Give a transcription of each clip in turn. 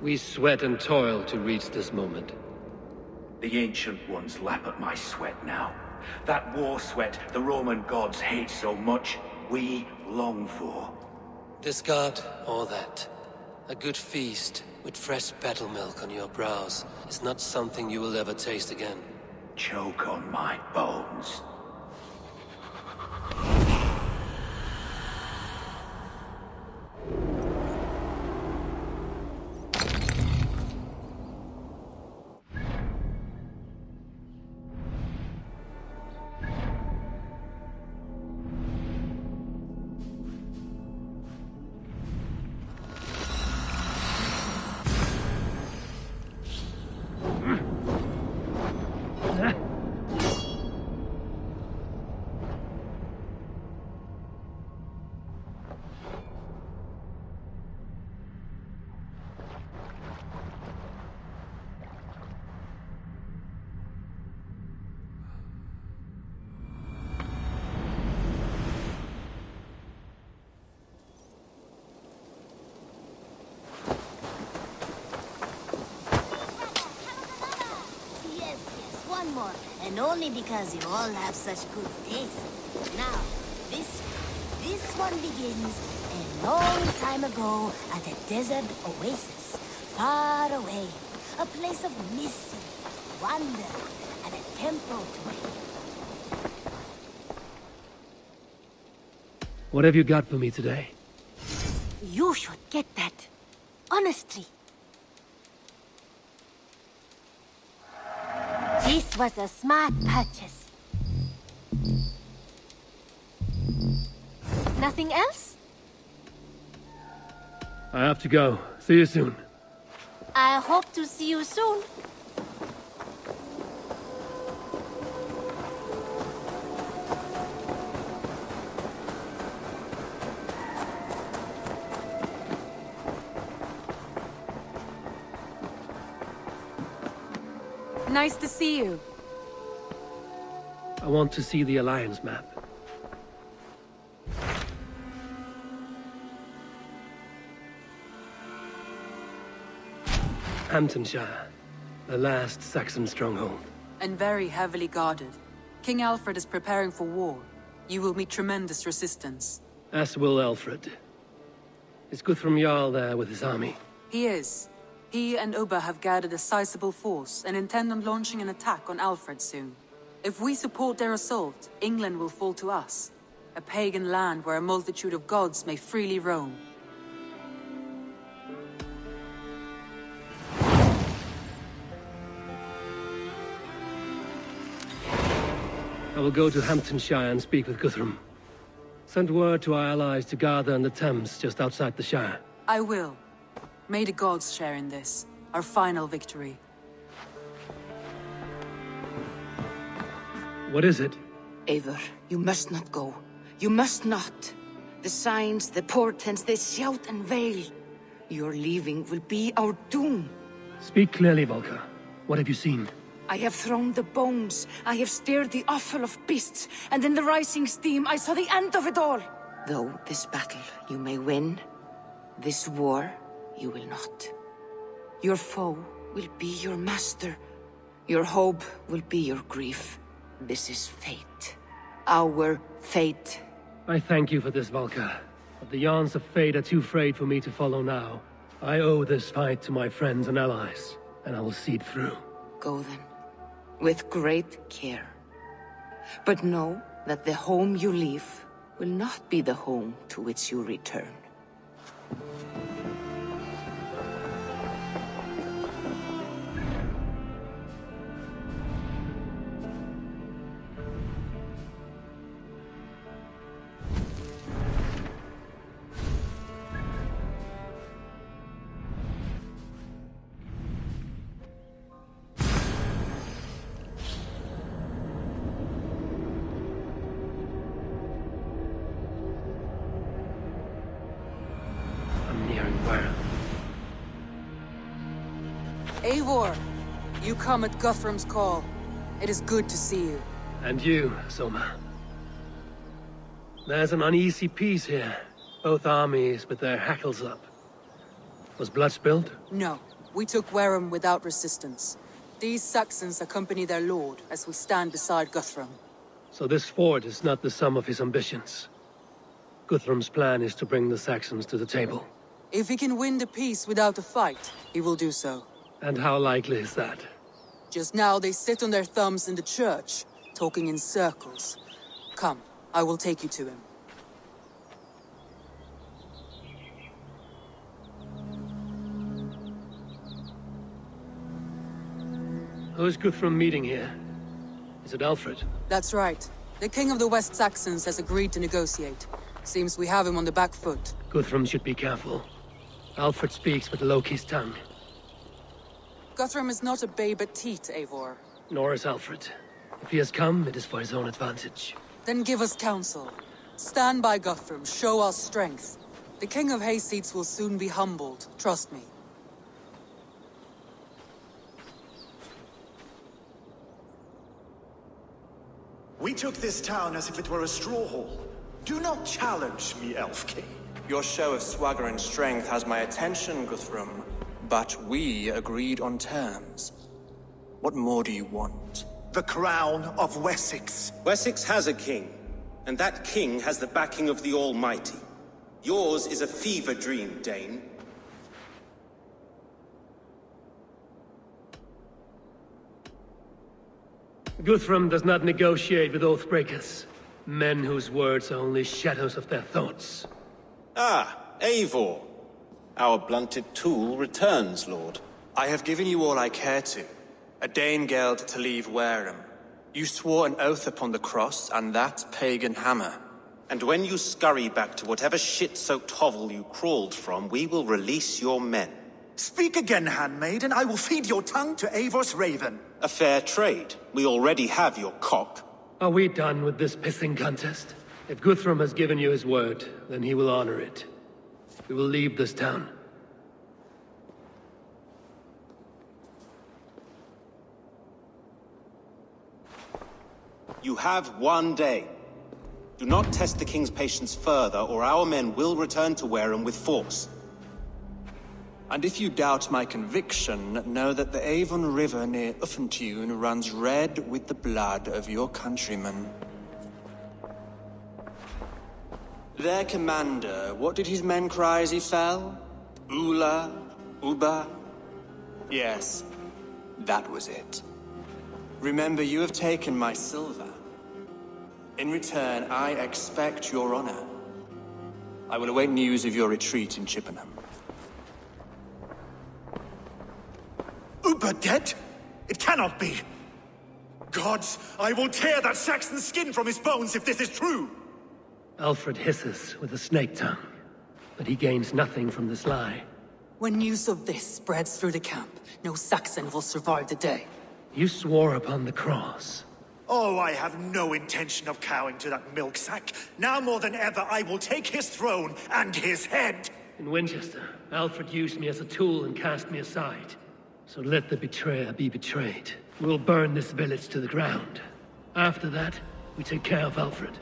We sweat and toil to reach this moment. The Ancient Ones lap at my sweat now. That war sweat the Roman gods hate so much, we long for. Discard all that. A good feast with fresh battle milk on your brows is not something you will ever taste again. Choke on my bones. One more, and only because you all have such good taste. Now, this one begins a long time ago at a desert oasis, far away. A place of mystery, wonder, and a temple to it. What have you got for me today? You should get that. Honestly. This was a smart purchase. Nothing else? I have to go. See you soon. I hope to see you soon. Nice to see you. I want to see the Alliance map. Hamptonshire, the last Saxon stronghold. And very heavily guarded. King Alfred is preparing for war. You will meet tremendous resistance. As will Alfred. Is Guthrum Jarl there with his army? He is. He and Ubba have gathered a sizable force and intend on launching an attack on Alfred soon. If we support their assault, England will fall to us. A pagan land where a multitude of gods may freely roam. I will go to Hamptonshire and speak with Guthrum. Send word to our allies to gather in the Thames just outside the Shire. I will. May the gods share in this, our final victory. What is it? Eivor, you must not go. You must not. The signs, the portents, they shout and wail. Your leaving will be our doom. Speak clearly, Volker. What have you seen? I have thrown the bones, I have stirred the offal of beasts, and in the rising steam I saw the end of it all. Though this battle you may win, this war you will not. Your foe will be your master. Your hope will be your grief. This is fate. Our fate. I thank you for this, Volker. But the yarns of fate are too frayed for me to follow now. I owe this fight to my friends and allies, and I will see it through. Go then, with great care. But know that the home you leave will not be the home to which you return. Eivor, you come at Guthrum's call. It is good to see you. And you, Soma. There's an uneasy peace here. Both armies with their hackles up. Was blood spilled? No, we took Wareham without resistance. These Saxons accompany their lord as we stand beside Guthrum. So this fort is not the sum of his ambitions. Guthrum's plan is to bring the Saxons to the table. If he can win the peace without a fight, he will do so. And how likely is that? Just now they sit on their thumbs in the church, talking in circles. Come, I will take you to him. Who's Guthrum meeting here? Is it Alfred? That's right. The king of the West Saxons has agreed to negotiate. Seems we have him on the back foot. Guthrum should be careful. Alfred speaks with Loki's tongue. Guthrum is not a babe at teat, Eivor. Nor is Alfred. If he has come, it is for his own advantage. Then give us counsel. Stand by Guthrum, show our strength. The King of Hayseeds will soon be humbled, trust me. We took this town as if it were a straw hall. Do not challenge me, Elf King. Your show of swagger and strength has my attention, Guthrum. But we agreed on terms. What more do you want? The crown of Wessex. Wessex has a king, and that king has the backing of the Almighty. Yours is a fever dream, Dane. Guthrum does not negotiate with oathbreakers. Men whose words are only shadows of their thoughts. Ah, Eivor. Our blunted tool returns, Lord. I have given you all I care to. A Danegeld to leave Wareham. You swore an oath upon the cross, and that pagan hammer. And when you scurry back to whatever shit-soaked hovel you crawled from, we will release your men. Speak again, handmaid, and I will feed your tongue to Eivor's raven. A fair trade. We already have your cock. Are we done with this pissing contest? If Guthrum has given you his word, then he will honor it. We will leave this town. You have 1 day. Do not test the king's patience further, or our men will return to Wareham with force. And if you doubt my conviction, know that the Avon River near Uffentune runs red with the blood of your countrymen. Their commander, what did his men cry as he fell? Ula? Uba? Yes, that was it. Remember, you have taken my silver. In return, I expect your honor. I will await news of your retreat in Chippenham. Uber dead? It cannot be. Gods, I will tear that Saxon skin from his bones if this is true! Alfred hisses with a snake tongue, but he gains nothing from this lie. When news of this spreads through the camp, no Saxon will survive the day. You swore upon the cross. Oh, I have no intention of cowing to that milk sack. Now more than ever, I will take his throne and his head! In Winchester, Alfred used me as a tool and cast me aside. So let the betrayer be betrayed. We'll burn this village to the ground. After that, we take care of Alfred.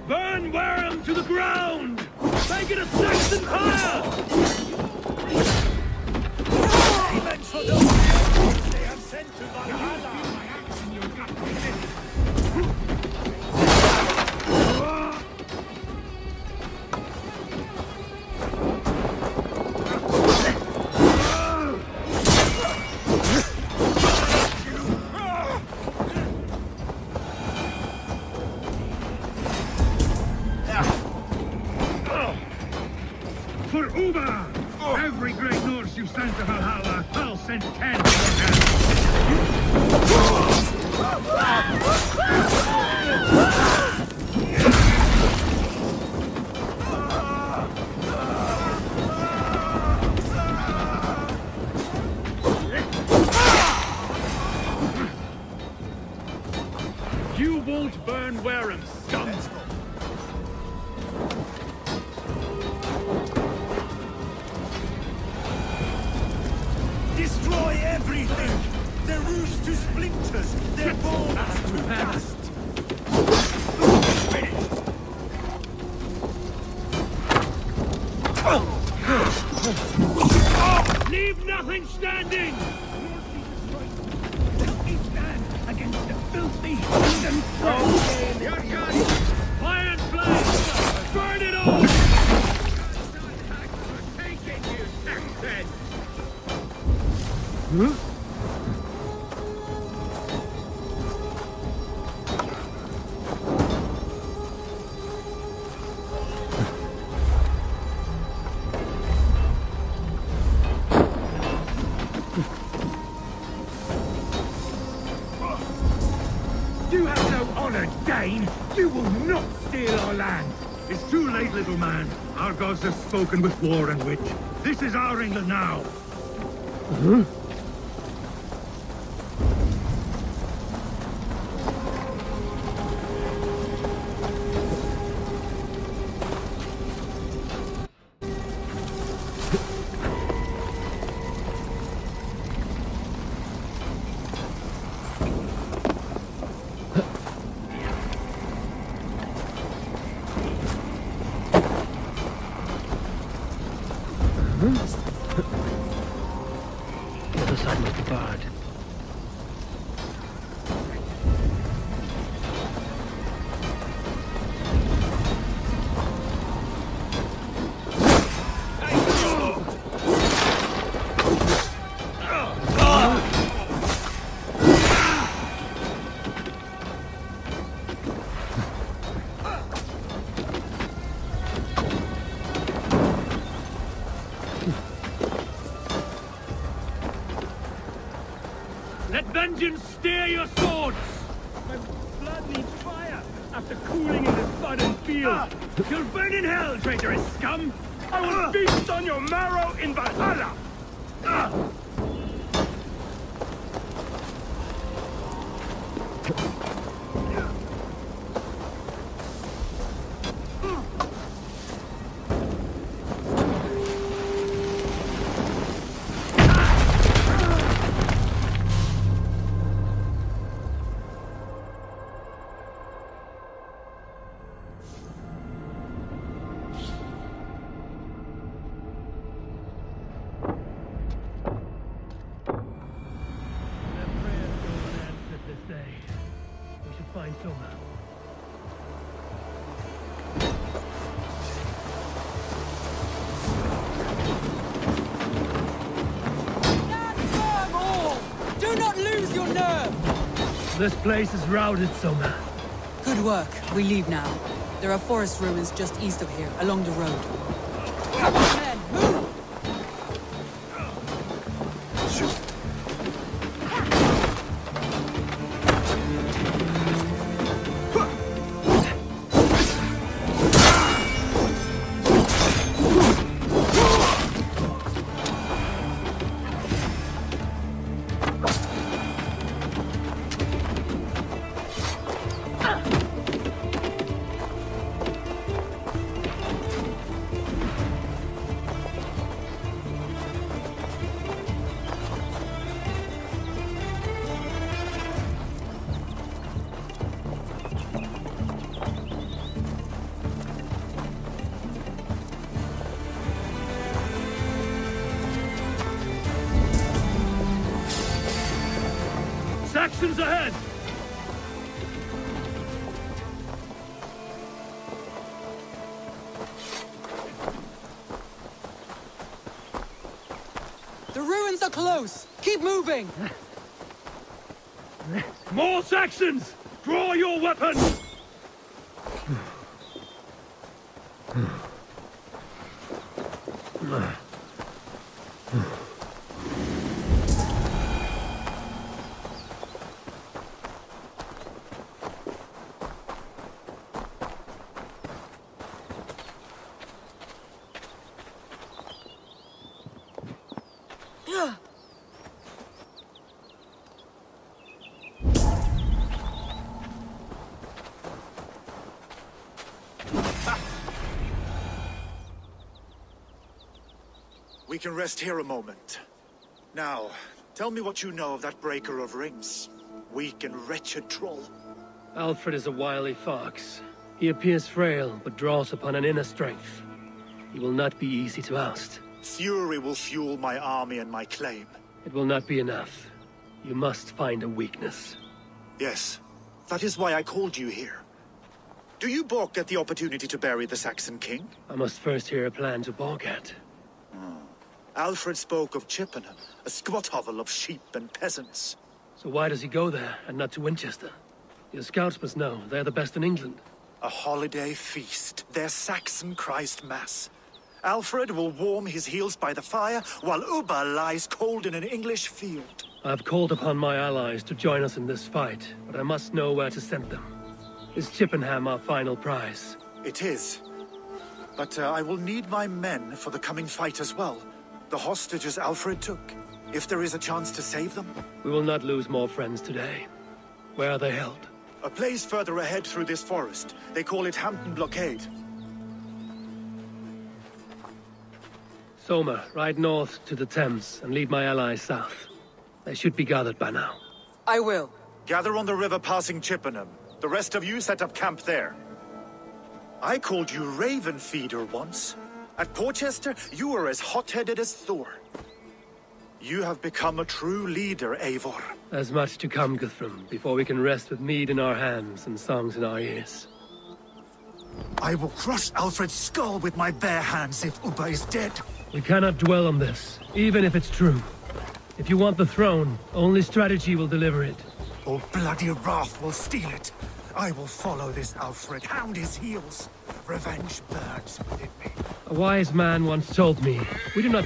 Burn Wareham to the ground! Make it a Saxon higher! Demons for those they have sent to Valhalla! For Uber! Every great Norse you sent to Valhalla, I'll send 10 to your You won't burn Wareham, scum! Destroy everything! Their roofs to splinters! Their bones to dust! Leave nothing standing! We stand against the filthy heathen Fire and flame! Burn it all! Take it, you Saxon! You have no honor, Dane! You will not steal our land! It's too late, little man. Our gods have spoken with war and witch. This is our England now! The other side must be barred. Let vengeance steer your swords! My blood needs fire after cooling in this sodden field. You'll burn in hell, traitorous scum! I will feast on your marrow in Valhalla! Find Soma. Stand firm, all! Do not lose your nerve! This place is routed, Soma. Good work. We leave now. There are forest ruins just east of here, along the road. Come on, men! Move! Saxons ahead! The ruins are close! Keep moving! More Saxons! Draw your weapons! We can rest here a moment. Now, tell me what you know of that breaker of rings. Weak and wretched troll. Alfred is a wily fox. He appears frail, but draws upon an inner strength. He will not be easy to oust. Fury will fuel my army and my claim. It will not be enough. You must find a weakness. Yes, that is why I called you here. Do you balk at the opportunity to bury the Saxon king? I must first hear a plan to balk at. Alfred spoke of Chippenham, a squat hovel of sheep and peasants. So why does he go there, and not to Winchester? Your scouts must know, they're the best in England. A holiday feast, their Saxon Christ Mass. Alfred will warm his heels by the fire, while Ubba lies cold in an English field. I have called upon my allies to join us in this fight, but I must know where to send them. Is Chippenham our final prize? It is. But I will need my men for the coming fight as well. The hostages Alfred took. If there is a chance to save them. We will not lose more friends today. Where are they held? A place further ahead through this forest. They call it Hampton Blockade. Soma, ride north to the Thames and lead my allies south. They should be gathered by now. I will. Gather on the river passing Chippenham. The rest of you set up camp there. I called you Raven Feeder once. At Porchester, you were as hot-headed as Thor. You have become a true leader, Eivor. There's much to come, Guthrum, before we can rest with mead in our hands and songs in our ears. I will crush Alfred's skull with my bare hands if Ubba is dead. We cannot dwell on this, even if it's true. If you want the throne, only strategy will deliver it. Or bloody wrath will steal it. I will follow this Alfred, hound his heels. Revenge burns within me. A wise man once told me, we do not...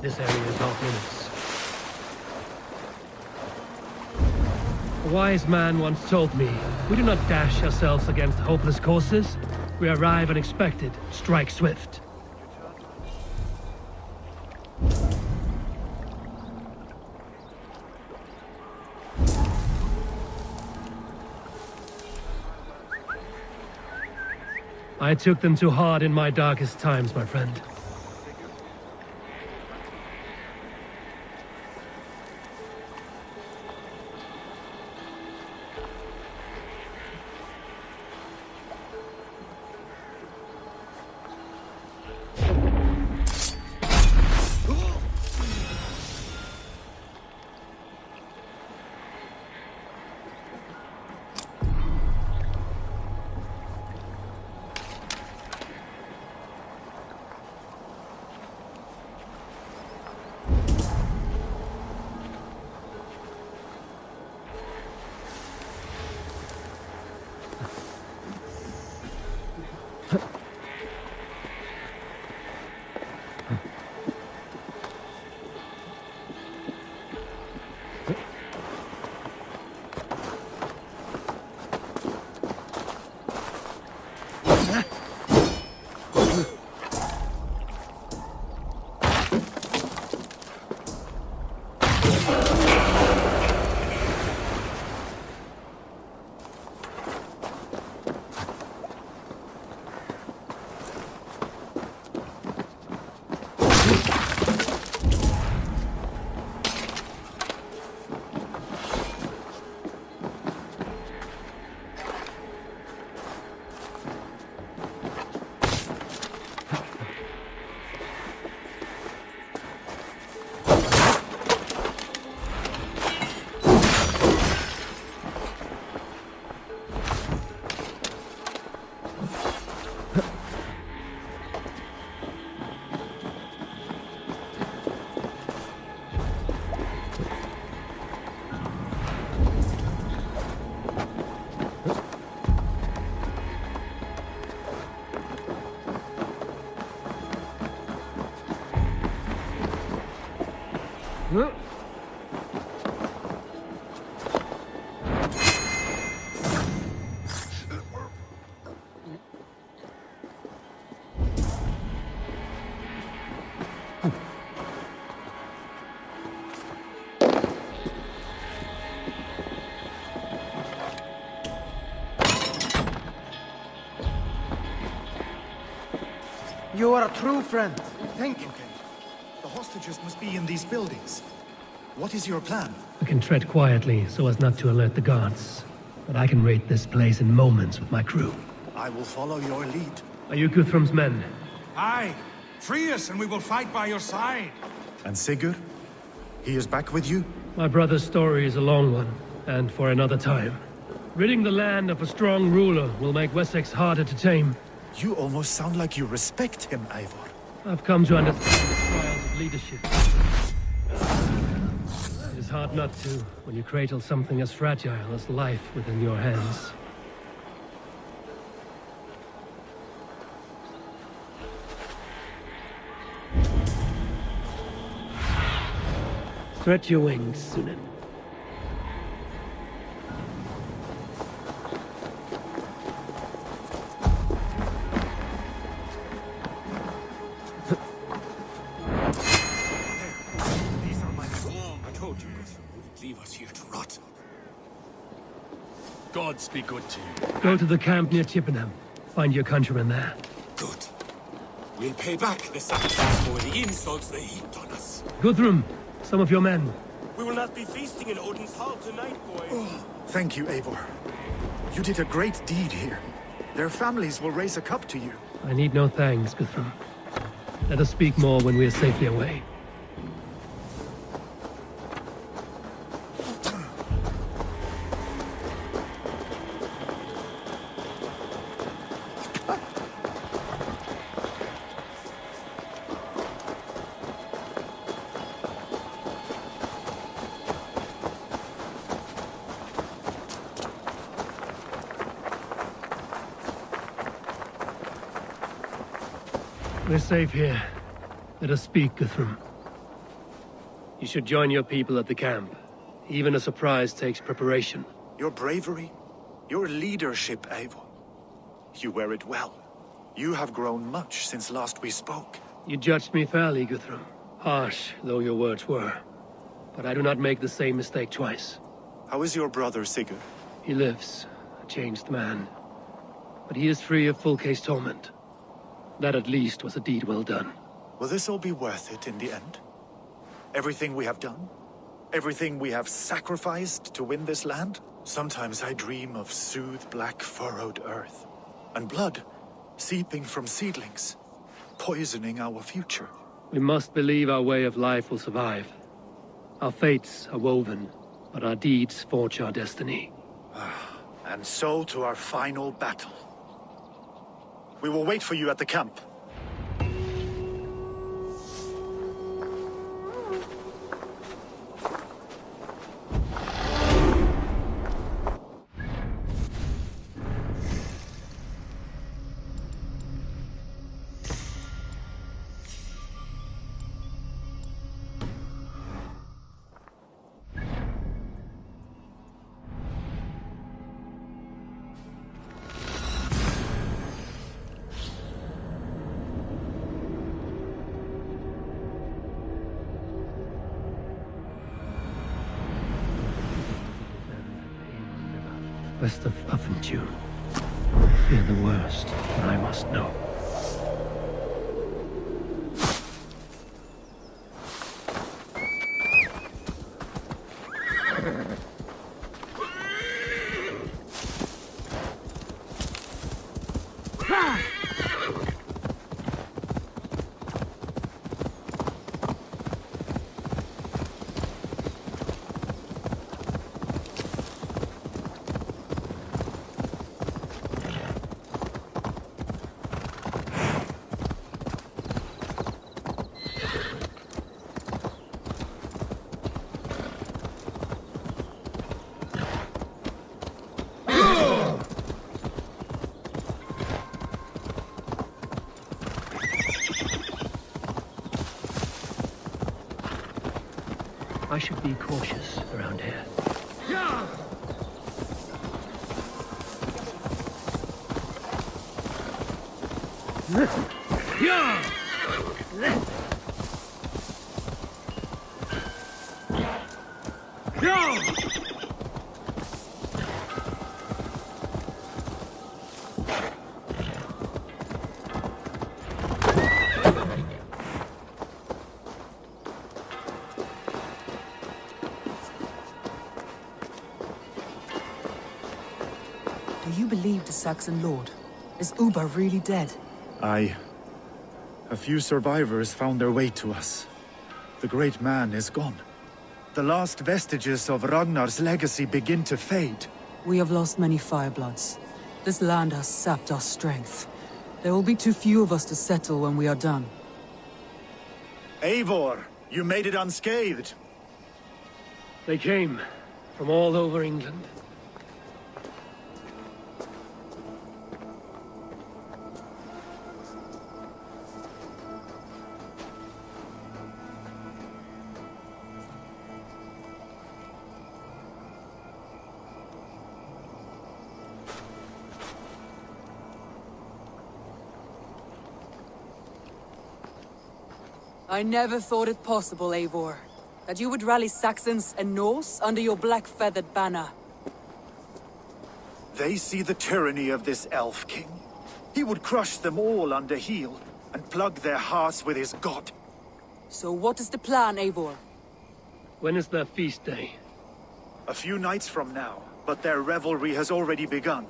This area is off limits. A wise man once told me, we do not dash ourselves against hopeless courses. We arrive unexpected, strike swift. I took them too hard in my darkest times, my friend. Huh? You are a true friend. Thank you. Okay. The hostages must be in these buildings. What is your plan? I can tread quietly so as not to alert the guards. But I can raid this place in moments with my crew. I will follow your lead. Are you Guthrum's men? Aye. Free us and we will fight by your side. And Sigurd? He is back with you? My brother's story is a long one, and for another time. Ridding the land of a strong ruler will make Wessex harder to tame. You almost sound like you respect him, Eivor. I've come to understand the trials of leadership. It is hard not to, when you cradle something as fragile as life within your hands. Stretch your wings, Sunan. These are my home. I told you, Guthrum wouldn't leave us here to rot. Gods be good to you. Go to the camp near Chippenham. Find your countrymen there. Good. We'll pay back the Saxons for the insults they heaped on us. Guthrum, some of your men. We will not be feasting in Odin's hall tonight, boys. Thank you, Eivor. You did a great deed here. Their families will raise a cup to you. I need no thanks, Guthrum. Let us speak more when we are safely away. We're safe here. Let us speak, Guthrum. You should join your people at the camp. Even a surprise takes preparation. Your bravery, your leadership, Eivor. You wear it well. You have grown much since last we spoke. You judged me fairly, Guthrum. Harsh though your words were. But I do not make the same mistake twice. How is your brother, Sigurd? He lives, a changed man. But he is free of full case torment. That at least was a deed well done. Will this all be worth it in the end? Everything we have done? Everything we have sacrificed to win this land? Sometimes I dream of soothed black furrowed earth. And blood seeping from seedlings, poisoning our future. We must believe our way of life will survive. Our fates are woven, but our deeds forge our destiny. And so to our final battle. We will wait for you at the camp. West of Uffentune. Fear the worst, but I must know. I should be cautious around here. Yeah! Yeah! Yeah! Do you believe the Saxon lord? Is Uba really dead? Aye. A few survivors found their way to us. The great man is gone. The last vestiges of Ragnar's legacy begin to fade. We have lost many firebloods. This land has sapped our strength. There will be too few of us to settle when we are done. Eivor, you made it unscathed. They came from all over England. I never thought it possible, Eivor, that you would rally Saxons and Norse under your black-feathered banner. They see the tyranny of this elf king. He would crush them all under heel and plug their hearts with his god. So what is the plan, Eivor? When is their feast day? A few nights from now, but their revelry has already begun.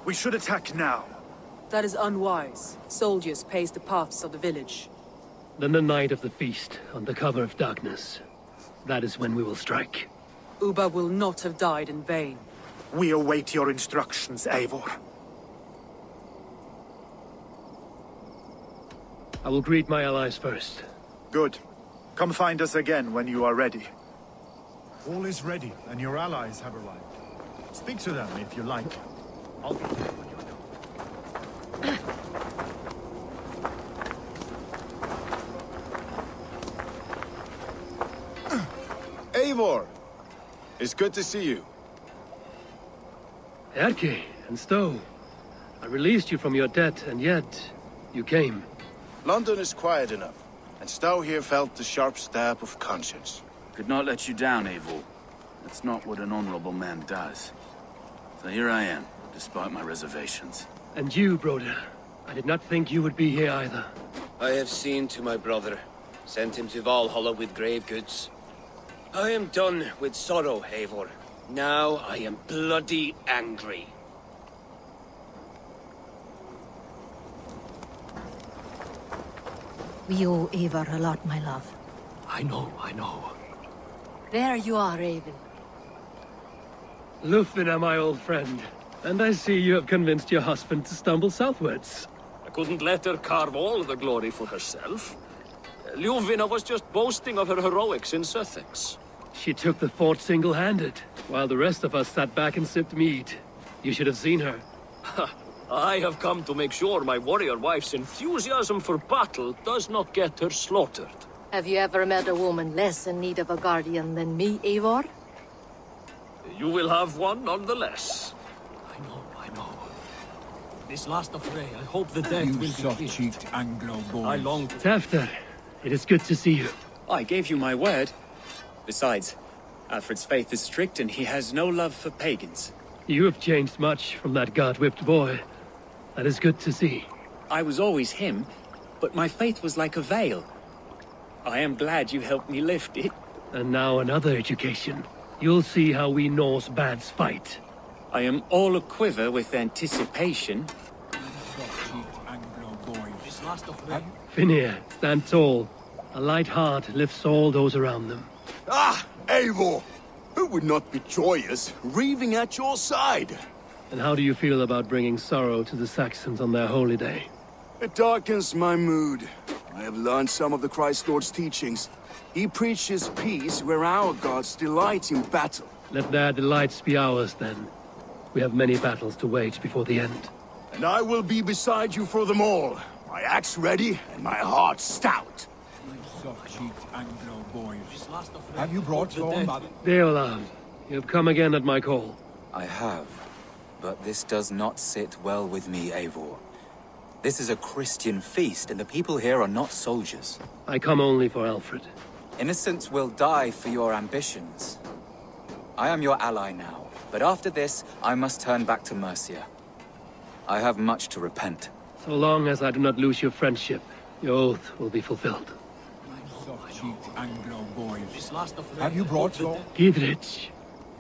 We should attack now. That is unwise. Soldiers pace the paths of the village. Then the night of the feast, under cover of darkness. That is when we will strike. Uba will not have died in vain. We await your instructions, Eivor. I will greet my allies first. Good. Come find us again when you are ready. All is ready, and your allies have arrived. Speak to them if you like. I'll be there when you're done. Eivor! It's good to see you. Erke and Stowe. I released you from your debt, and yet you came. London is quiet enough, and Stowe here felt the sharp stab of conscience. Could not let you down, Eivor. That's not what an honorable man does. So here I am, despite my reservations. And you, Broder. I did not think you would be here either. I have seen to my brother. Sent him to Valhalla with grave goods. I am done with sorrow, Eivor. Now I am bloody angry. We owe Eivor a lot, my love. I know. There you are, Raven. Lufina, my old friend. And I see you have convinced your husband to stumble southwards. I couldn't let her carve all the glory for herself. Ljuvina was just boasting of her heroics in Sussex. She took the fort single-handed, while the rest of us sat back and sipped mead. You should have seen her. I have come to make sure my warrior wife's enthusiasm for battle does not get her slaughtered. Have you ever met a woman less in need of a guardian than me, Eivor? You will have one nonetheless. I know. This last affray, I hope the death will be soft-cheeked Anglo boy. I long to... Tafter, it is good to see you. I gave you my word. Besides, Alfred's faith is strict and he has no love for pagans. You have changed much from that God-whipped boy. That is good to see. I was always him, but my faith was like a veil. I am glad you helped me lift it. And now another education. You'll see how we Norse bads fight. I am all a-quiver with anticipation. Finir, stand tall. A light heart lifts all those around them. Ah, Eivor! Who would not be joyous, raving at your side? And how do you feel about bringing sorrow to the Saxons on their holy day? It darkens my mood. I have learned some of the Christ Lord's teachings. He preaches peace where our gods delight in battle. Let their delights be ours, then. We have many battles to wage before the end. And I will be beside you for them all. My axe ready and my heart stout. Soft-cheeked Anglo boys. Have you brought your mother? Deola, you have come again at my call. I have. But this does not sit well with me, Eivor. This is a Christian feast, and the people here are not soldiers. I come only for Alfred. Innocents will die for your ambitions. I am your ally now, but after this, I must turn back to Mercia. I have much to repent. So long as I do not lose your friendship, your oath will be fulfilled. Soft-cheeked Anglo boys. Have you brought your... Gidrich,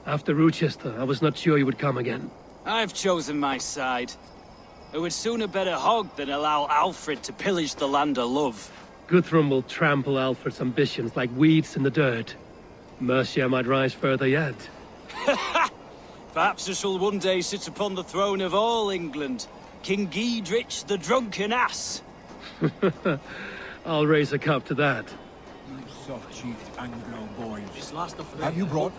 after Rochester, I was not sure you would come again. I've chosen my side. I would sooner bet a hog than allow Alfred to pillage the land of love. Guthrum will trample Alfred's ambitions like weeds in the dirt. Mercia might rise further yet. Perhaps this will one day sit upon the throne of all England. King Gidrich the drunken ass. I'll raise a cup to that. Soft-cheeked Anglo boys. Have you brought...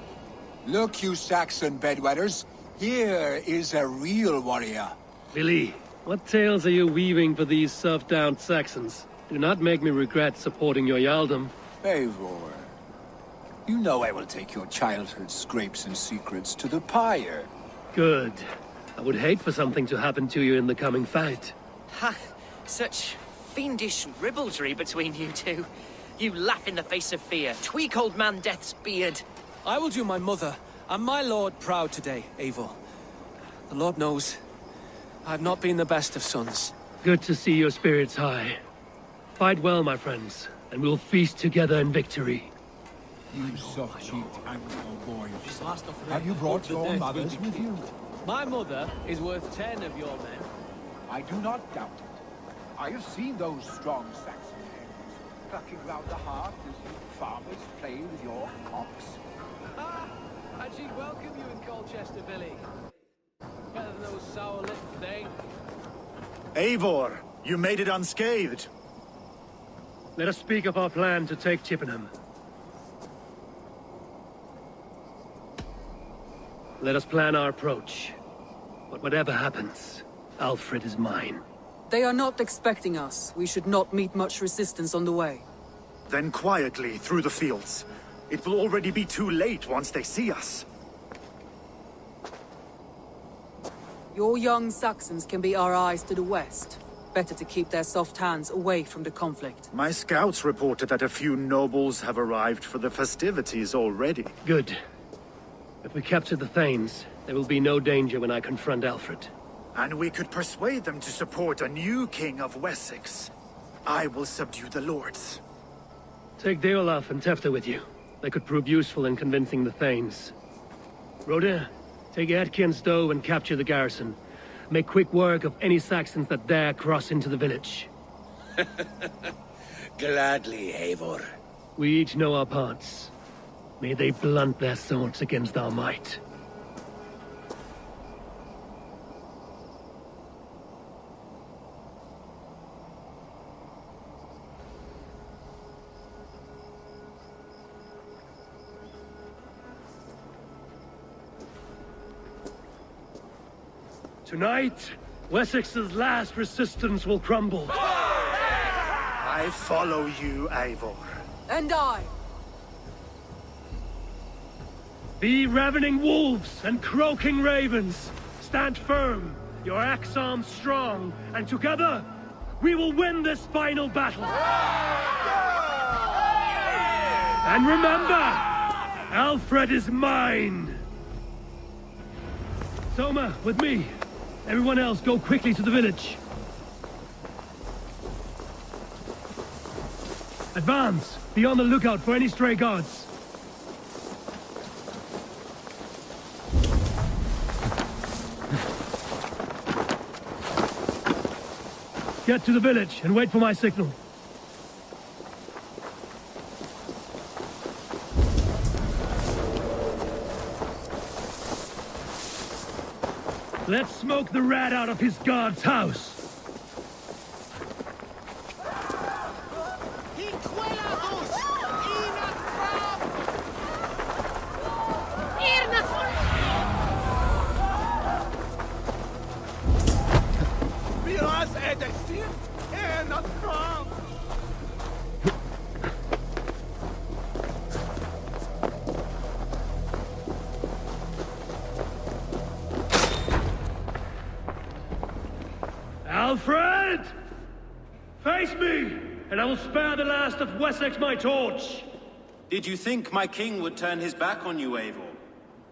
Look, you Saxon bedwetters. Here is a real warrior. Billy, what tales are you weaving for these serf-down Saxons? Do not make me regret supporting your Jarldom. Eivor, you know I will take your childhood scrapes and secrets to the pyre. Good. I would hate for something to happen to you in the coming fight. Ha! Such fiendish ribaldry between you two. You laugh in the face of fear, tweak old man Death's beard. I will do my mother and my lord proud today, Eivor. The Lord knows, I have not been the best of sons. Good to see your spirits high. Fight well, my friends, and we'll feast together in victory. You soft-cheeked Anglo boys. Have you brought your mothers with you? My mother is worth 10 of your men. I do not doubt it. I have seen those strong Saxon hens clucking round the hearth as you farmers play with your cocks. And she'd welcome you in Colchester, Billy. Better than those sour-lipped thing. Eivor, you made it unscathed. Let us speak of our plan to take Chippenham. Let us plan our approach. But whatever happens, Alfred is mine. They are not expecting us. We should not meet much resistance on the way. Then quietly through the fields. It will already be too late once they see us. Your young Saxons can be our eyes to the west. Better to keep their soft hands away from the conflict. My scouts reported that a few nobles have arrived for the festivities already. Good. If we capture the Thanes, there will be no danger when I confront Alfred. And we could persuade them to support a new king of Wessex. I will subdue the lords. Take Deolaf and Tefta with you. They could prove useful in convincing the Thanes. Rhoda, take Atkins Stowe and capture the garrison. Make quick work of any Saxons that dare cross into the village. Gladly, Eivor. We each know our parts. May they blunt their swords against our might. Tonight, Wessex's last resistance will crumble. I follow you, Eivor. And I. Be ravening wolves and croaking ravens. Stand firm, your axe arms strong, and together, we will win this final battle. And remember, Alfred is mine. Soma, with me. Everyone else, go quickly to the village. Advance! Be on the lookout for any stray guards. Get to the village and wait for my signal. Let's smoke the rat out of his guard's house. Alfred! Face me, and I will spare the last of Wessex my torch! Did you think my king would turn his back on you, Eivor?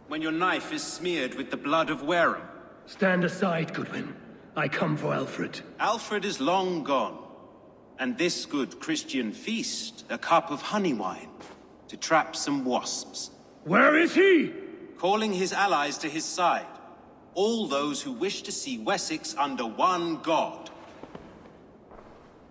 When your knife is smeared with the blood of Wareham? Stand aside, Goodwin. I come for Alfred. Alfred is long gone. And this good Christian feast, a cup of honey wine, to trap some wasps. Where is he? Calling his allies to his side. All those who wish to see Wessex under one god.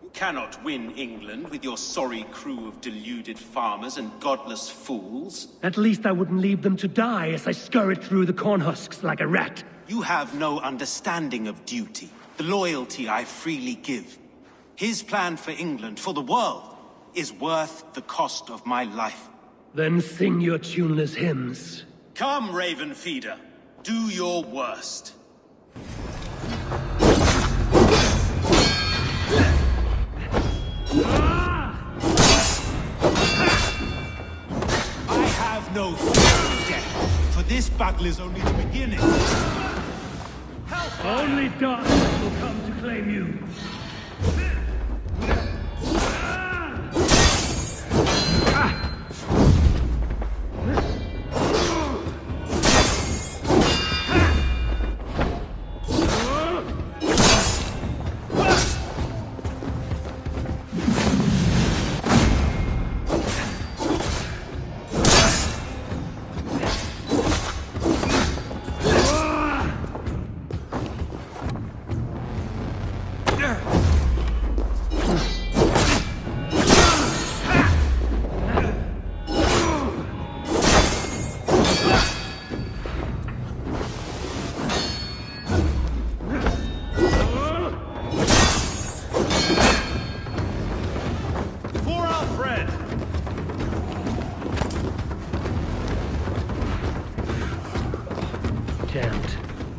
You cannot win England with your sorry crew of deluded farmers and godless fools. At least I wouldn't leave them to die as I scurried through the corn husks like a rat. You have no understanding of duty, the loyalty I freely give. His plan for England, for the world, is worth the cost of my life. Then sing your tuneless hymns. Come, Raven Feeder. Do your worst. I have no fear of death, for this battle is only the beginning. Only darkness will come to claim you.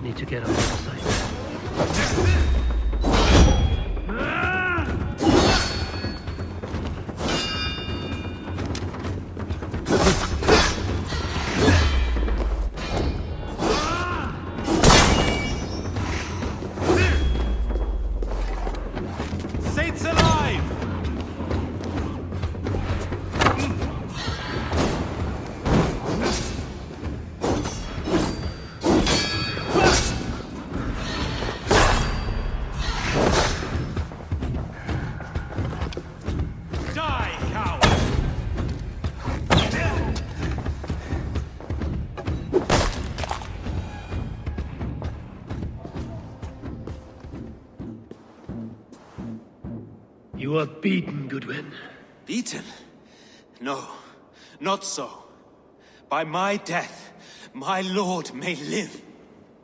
Need to get on the site. Saints alive! You are beaten, Goodwin. Beaten? No, not so. By my death, my lord may live.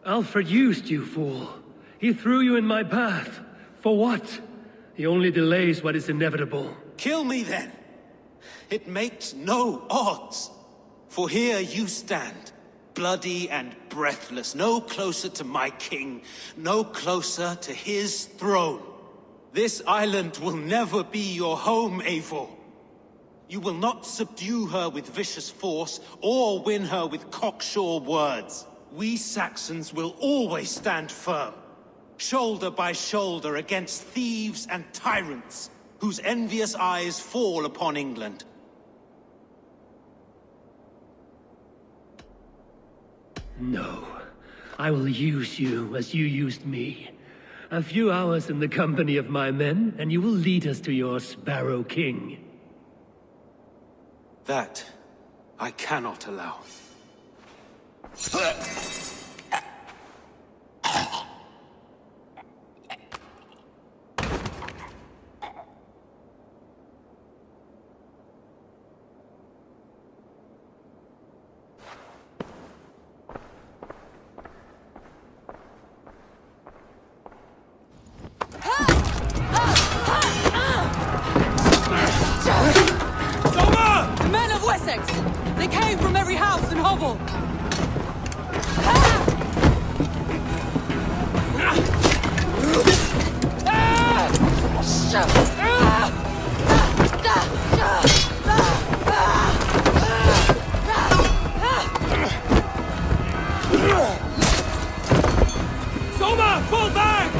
Alfred used you, fool. He threw you in my path. For what? He only delays what is inevitable. Kill me then. It makes no odds. For here you stand, bloody and breathless, no closer to my king, no closer to his throne. This island will never be your home, Eivor. You will not subdue her with vicious force, or win her with cocksure words. We Saxons will always stand firm, shoulder by shoulder against thieves and tyrants, whose envious eyes fall upon England. No. I will use you as you used me. A few hours in the company of my men, and you will lead us to your Sparrow King. That I cannot allow. Men of Wessex! They came from every house and hovel! Soma, fall back!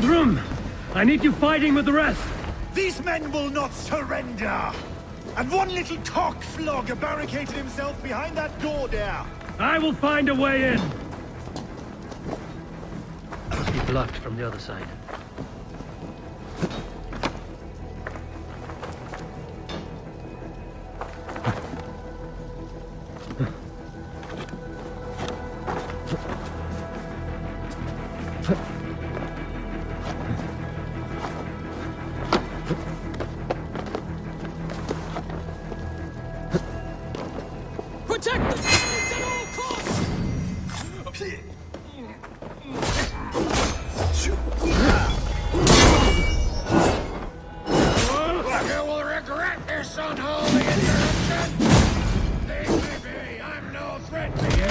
Guthrum! I need you fighting with the rest! These men will not surrender! And one little cockflogger barricaded himself behind that door there! I will find a way in! Must be blocked from the other side. Protect the streets at all costs! You will regret this unholy interruption! Leave me be, I'm no threat to you!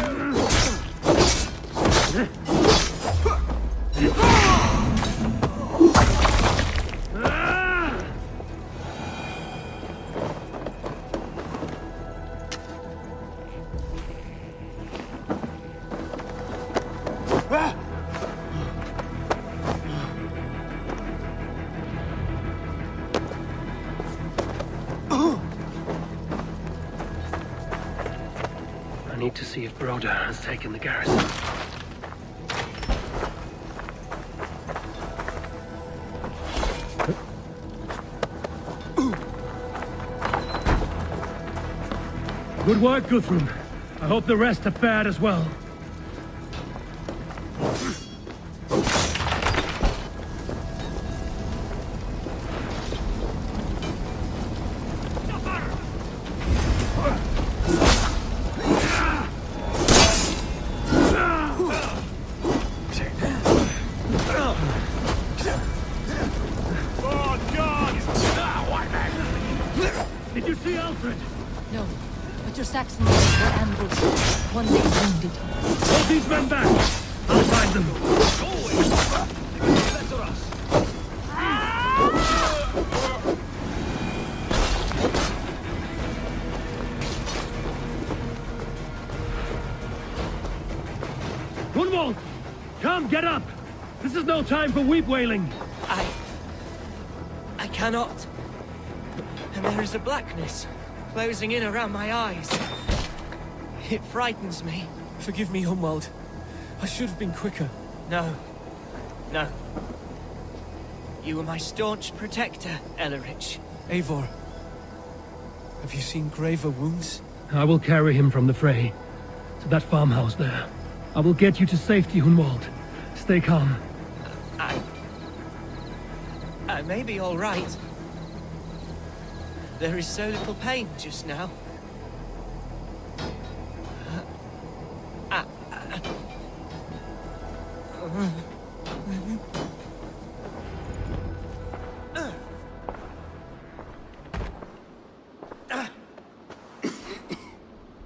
I need to see if Broder has taken the garrison. Good work, Guthrum. I hope the rest have fared as well. Did you see Alfred? No, but your Saxons were ambushed. One lay wounded. Hold these men back! I'll find them. Gunwald! Come, get up! This is no time for weep wailing! I cannot. And there is a blackness closing in around my eyes. It frightens me. Forgive me, Humwald. I should have been quicker. No. No. You were my staunch protector, Ellerich. Eivor, have you seen graver wounds? I will carry him from the fray to that farmhouse there. I will get you to safety, Hunwald. Stay calm. I may be all right. There is so little pain just now.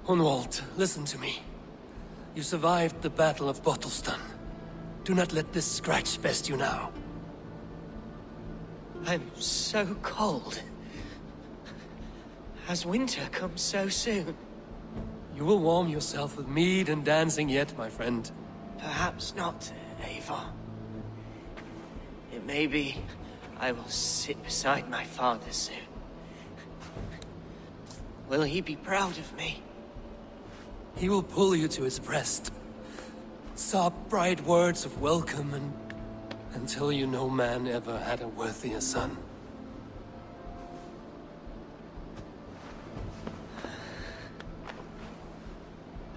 Hunwald, listen to me. You survived the Battle of Bottleston. Do not let this scratch best you now. I'm so cold. Has winter come so soon? You will warm yourself with mead and dancing yet, my friend. Perhaps not, Eivor. It may be I will sit beside my father soon. Will he be proud of me? He will pull you to his breast. Sob bright words of welcome until you no man ever had a worthier son.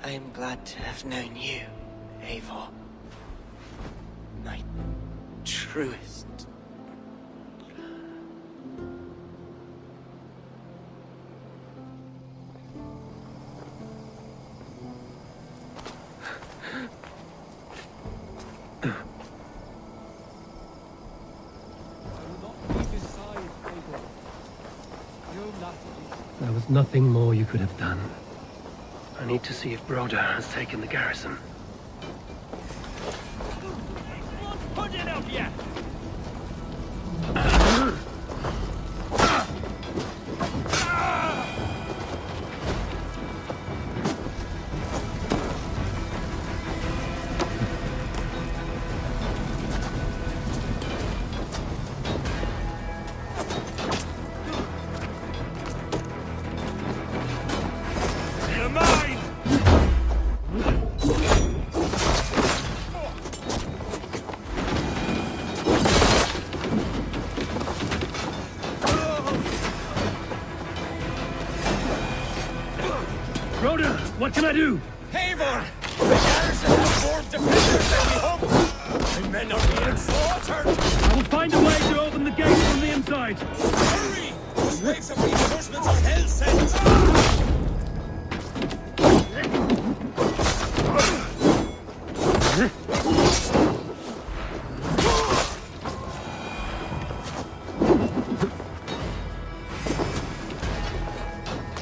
I am glad to have known you, Eivor. My truest. There was nothing more you could have done. I need to see if Broder has taken the garrison. Put it up yet! What can I do? Eivor! The garrison has more defenders than we hoped! The men are being slaughtered! I will find a way to open the gates from the inside. Hurry! Those waves of reinforcements are hell sent!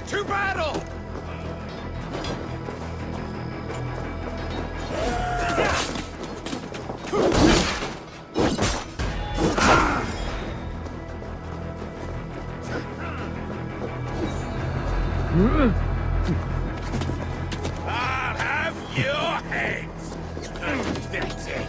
To battle! I'll have your heads! Pathetic!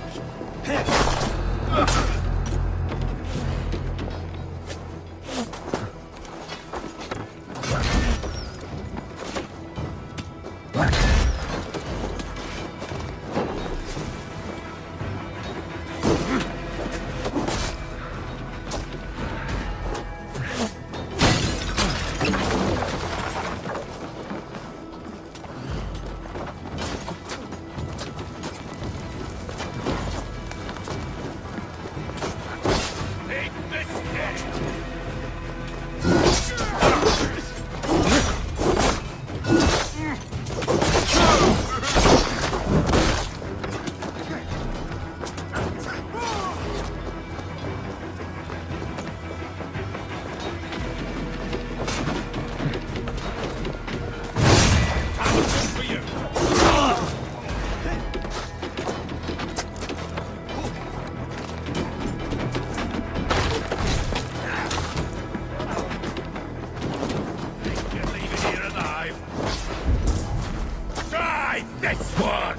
This one!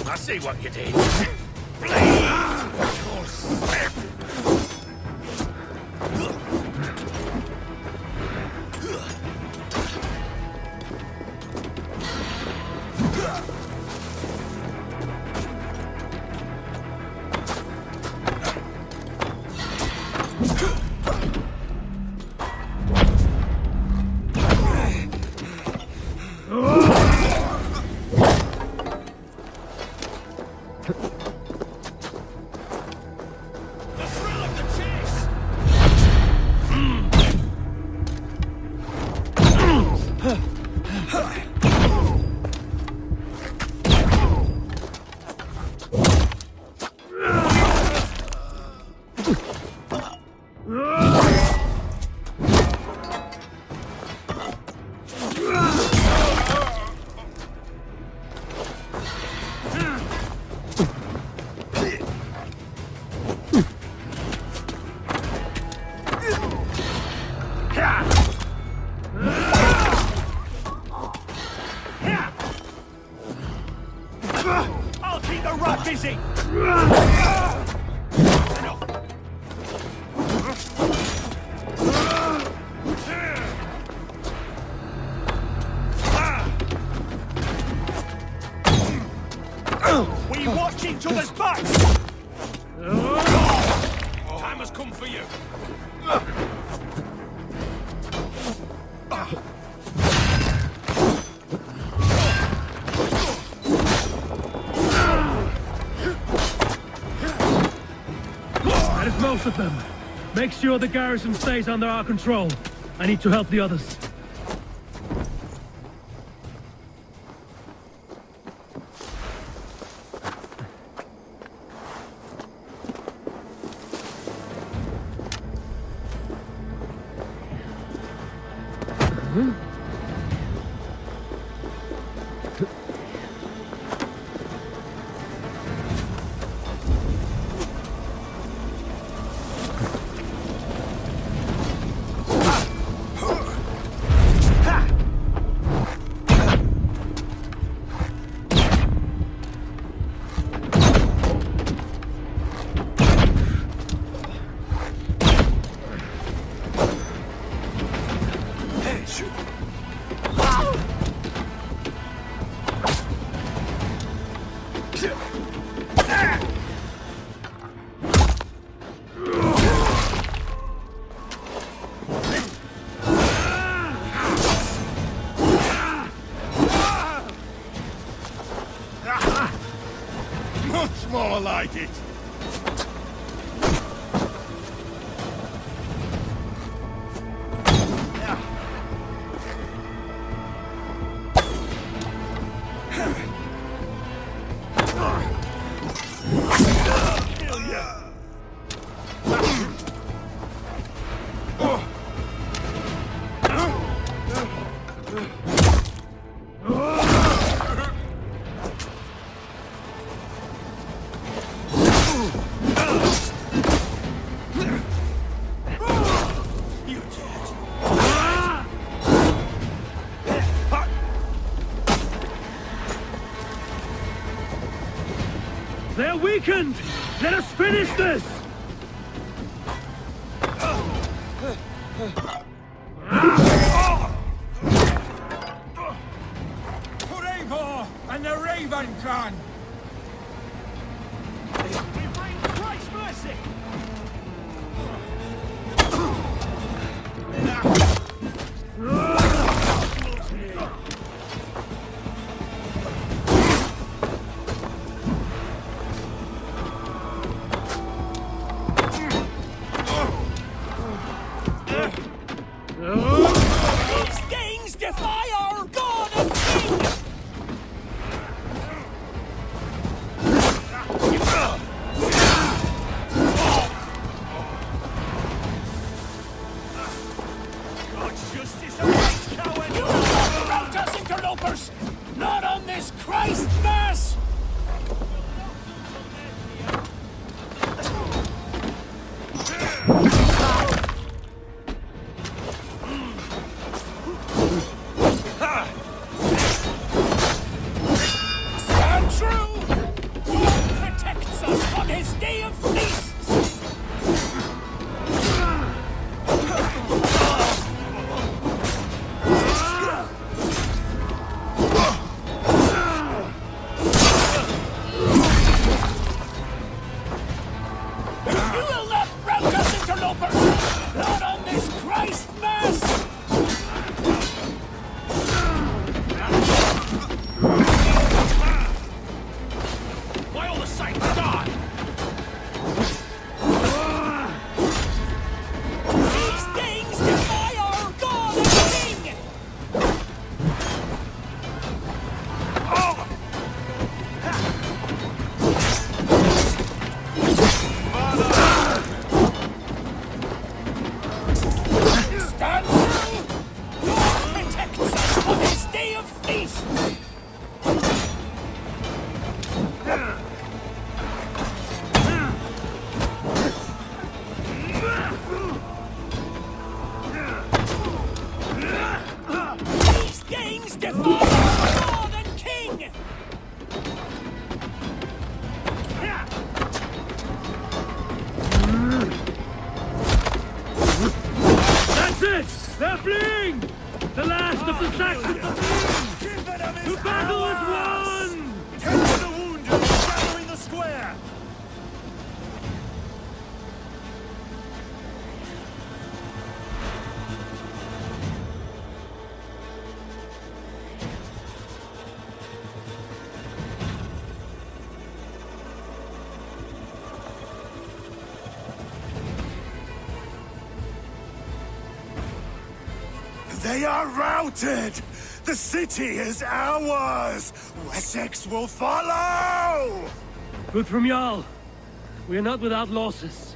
I see what you did. Bleed! Your step! I'll keep the rat busy! We watch each other's backs! Time has come for you! That is most of them. Make sure the garrison stays under our control. I need to help the others. light it! They're weakened! Let us finish this! For Eivor and the Raven Clan! We bring Christ's mercy! These things defy our God and King! God's justice awaits, coward! You will not rout us, interlopers! Not on this Christ Mass! Stand true! God protects us on his day of feasts! You will not rout us, interlopers! Not on this Christ Mass! Why all the saints die? These things defy our God and King! Stand true! God protects us on his day of feast! These things defy our God and King! That's it! They're fleeing! The last of the Saxons! The battle is won! Tend to the wounded, gather in the square! They are routed! The city is ours! Wessex will follow! Good from Jarl. We are not without losses.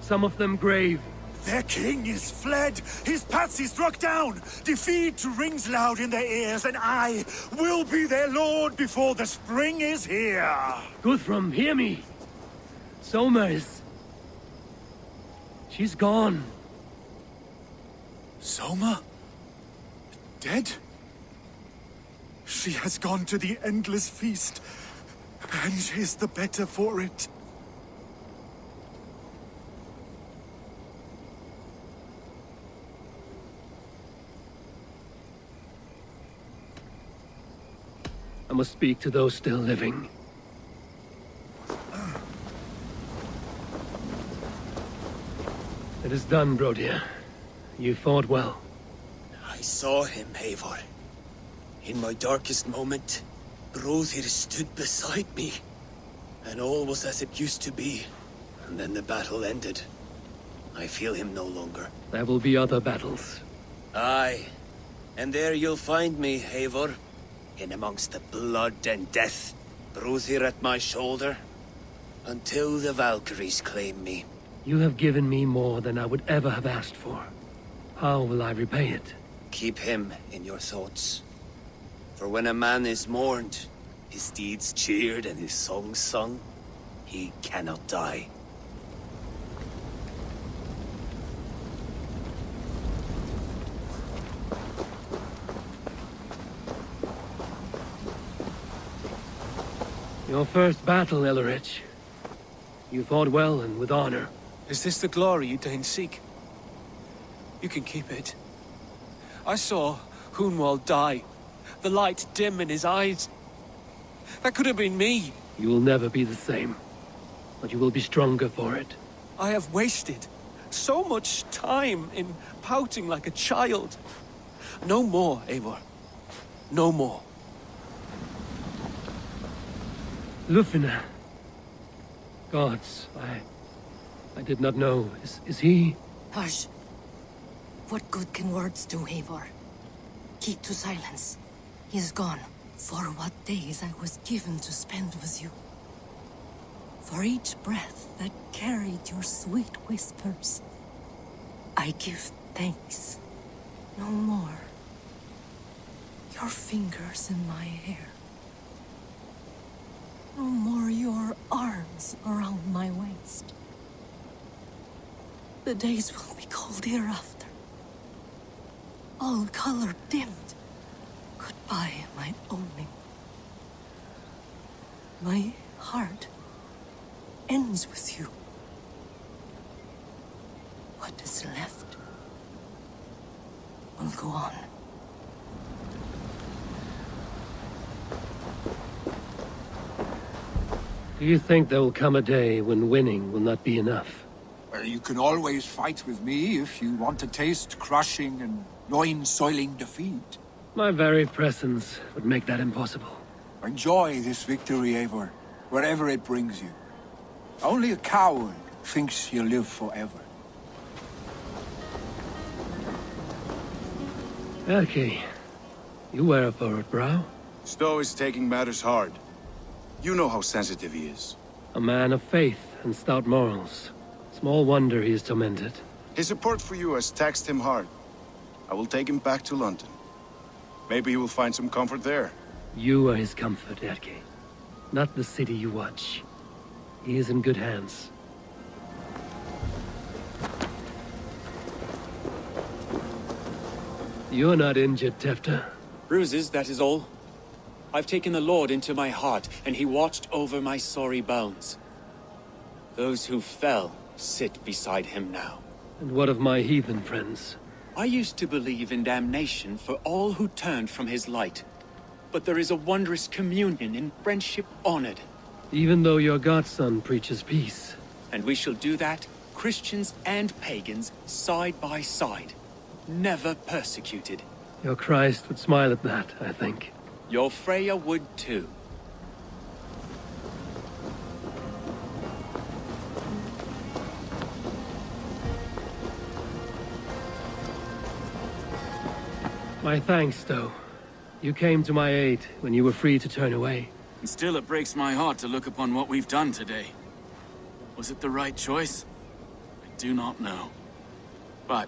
Some of them grave. Their king is fled! His patsy struck down! Defeat rings loud in their ears, and I will be their lord before the spring is here! Guthrum, hear me. Somers. She's gone. Soma? Dead? She has gone to the endless feast, and is the better for it. I must speak to those still living. It is done, Brodir. You fought well. I saw him, Eivor. In my darkest moment, Brothir stood beside me. and all was as it used to be. And then the battle ended. I feel him no longer. There will be other battles. Aye. And there you'll find me, Eivor. In amongst the blood and death. Bruthir at my shoulder. Until the Valkyries claim me. You have given me more than I would ever have asked for. How will I repay it? Keep him in your thoughts. For when a man is mourned, his deeds cheered and his songs sung, he cannot die. Your first battle, Elrich. You fought well and with honor. Is this the glory you deign seek? You can keep it. I saw Hunwald die. The light dim in his eyes. That could have been me. You will never be the same. But you will be stronger for it. I have wasted so much time in pouting like a child. No more, Eivor. No more. Lufina. Gods, I did not know. Is he? Hush. What good can words do, Eivor? Keep to silence. He is gone. For what days I was given to spend with you. For each breath that carried your sweet whispers. I give thanks. No more. Your fingers in my hair. No more your arms around my waist. The days will be cold hereafter. All color dimmed. Goodbye, my only. My heart ends with you. What is left will go on. Do you think there will come a day when winning will not be enough? Well, you can always fight with me if you want to taste crushing and loin-soiling defeat. My very presence would make that impossible. Enjoy this victory, Eivor, wherever it brings you. Only a coward thinks he'll live forever. Erki, you wear a furrowed brow. Stowe is taking matters hard. You know how sensitive he is. A man of faith and stout morals. Small wonder he is tormented. His support for you has taxed him hard. I will take him back to London. Maybe he will find some comfort there. You are his comfort, Erki. Not the city you watch. He is in good hands. You're not injured, Tefta. Bruises, that is all. I've taken the Lord into my heart, and he watched over my sorry bones. Those who fell sit beside him now. And what of my heathen friends? I used to believe in damnation for all who turned from his light. But there is a wondrous communion in friendship honored. Even though your godson preaches peace. And we shall do that, Christians and pagans, side by side. Never persecuted. Your Christ would smile at that, I think. Your Freya would too. My thanks, Stowe. You came to my aid when you were free to turn away. And still it breaks my heart to look upon what we've done today. Was it the right choice? I do not know. But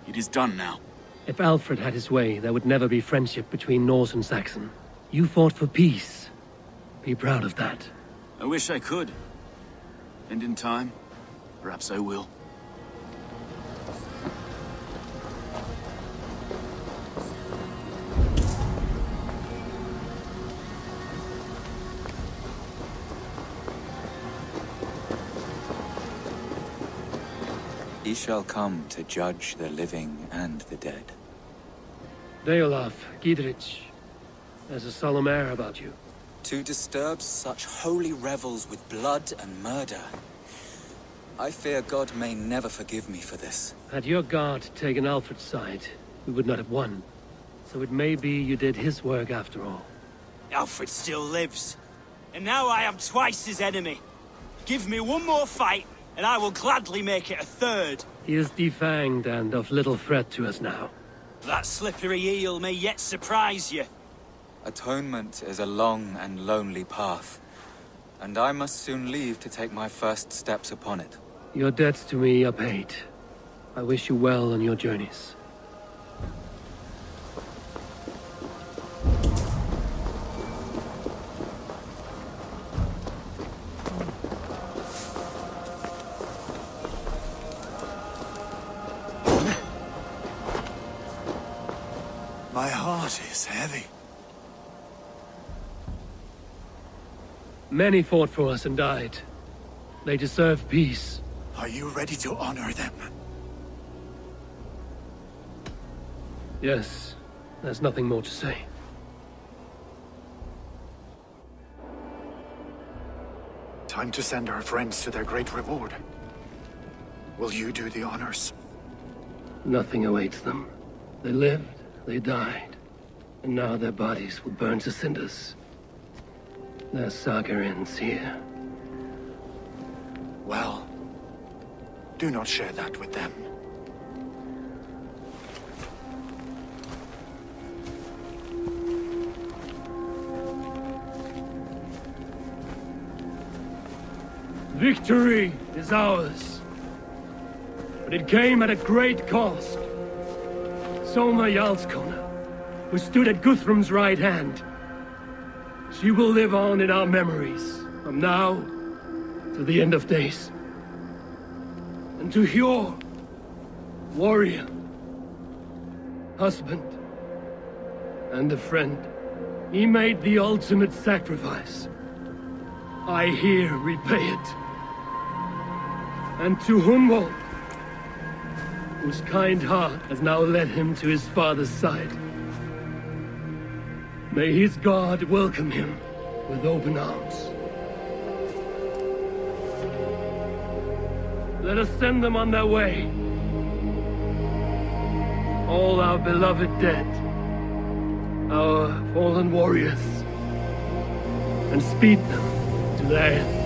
it is done now. If Alfred had his way, there would never be friendship between Norse and Saxon. You fought for peace. Be proud of that. I wish I could. And in time, perhaps I will. He shall come to judge the living and the dead. Deolaf, Gidrich, there's a solemn air about you. To disturb such holy revels with blood and murder. I fear God may never forgive me for this. Had your guard taken Alfred's side, we would not have won. So it may be you did his work after all. Alfred still lives. and now I am twice his enemy. Give me one more fight, and I will gladly make it a third. He is defanged and of little threat to us now. That slippery eel may yet surprise you. Atonement is a long and lonely path, and I must soon leave to take my first steps upon it. Your debts to me are paid. I wish you well on your journeys. My heart is heavy. Many fought for us and died. They deserve peace. Are you ready to honor them? Yes, there's nothing more to say. Time to send our friends to their great reward. Will you do the honors? Nothing awaits them. They lived, they died, and now their bodies will burn to cinders. Their saga ends here. Well, do not share that with them. Victory is ours. But it came at a great cost. Soma Jarlskona, who stood at Guthrum's right hand. She will live on in our memories, from now to the end of days. And to Hjor, warrior, husband, and a friend, he made the ultimate sacrifice. I here repay it. And to Hunwald, whose kind heart has now led him to his father's side. May his God welcome him with open arms. Let us send them on their way. All our beloved dead, our fallen warriors, and speed them to their end.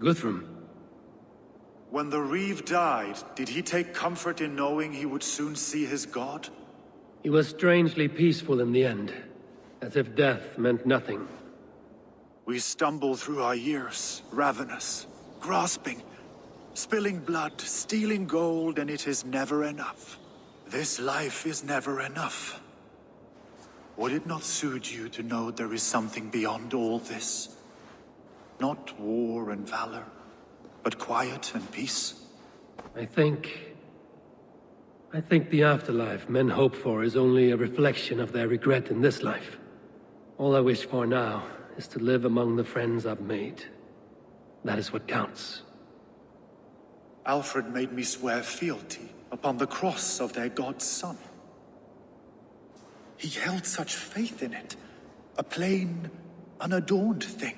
Guthrum. When the Reeve died, did he take comfort in knowing he would soon see his god? He was strangely peaceful in the end, as if death meant nothing. We stumble through our years, ravenous, grasping, spilling blood, stealing gold, and it is never enough. This life is never enough. Would it not suit you to know there is something beyond all this? Not war and valor, but quiet and peace? I think the afterlife men hope for is only a reflection of their regret in this life. All I wish for now is to live among the friends I've made. That is what counts. Alfred made me swear fealty upon the cross of their god's son. He held such faith in it, a plain, unadorned thing.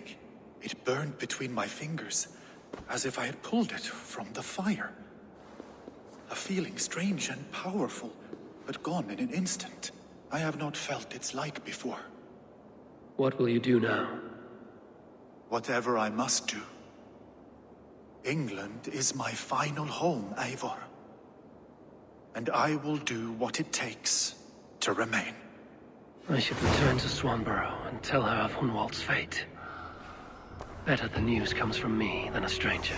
It burned between my fingers, as if I had pulled it from the fire. A feeling strange and powerful, but gone in an instant. I have not felt its like before. What will you do now? Whatever I must do. England is my final home, Eivor. And I will do what it takes to remain. I should return to Swanborough and tell her of Hunwald's fate. Better the news comes from me than a stranger.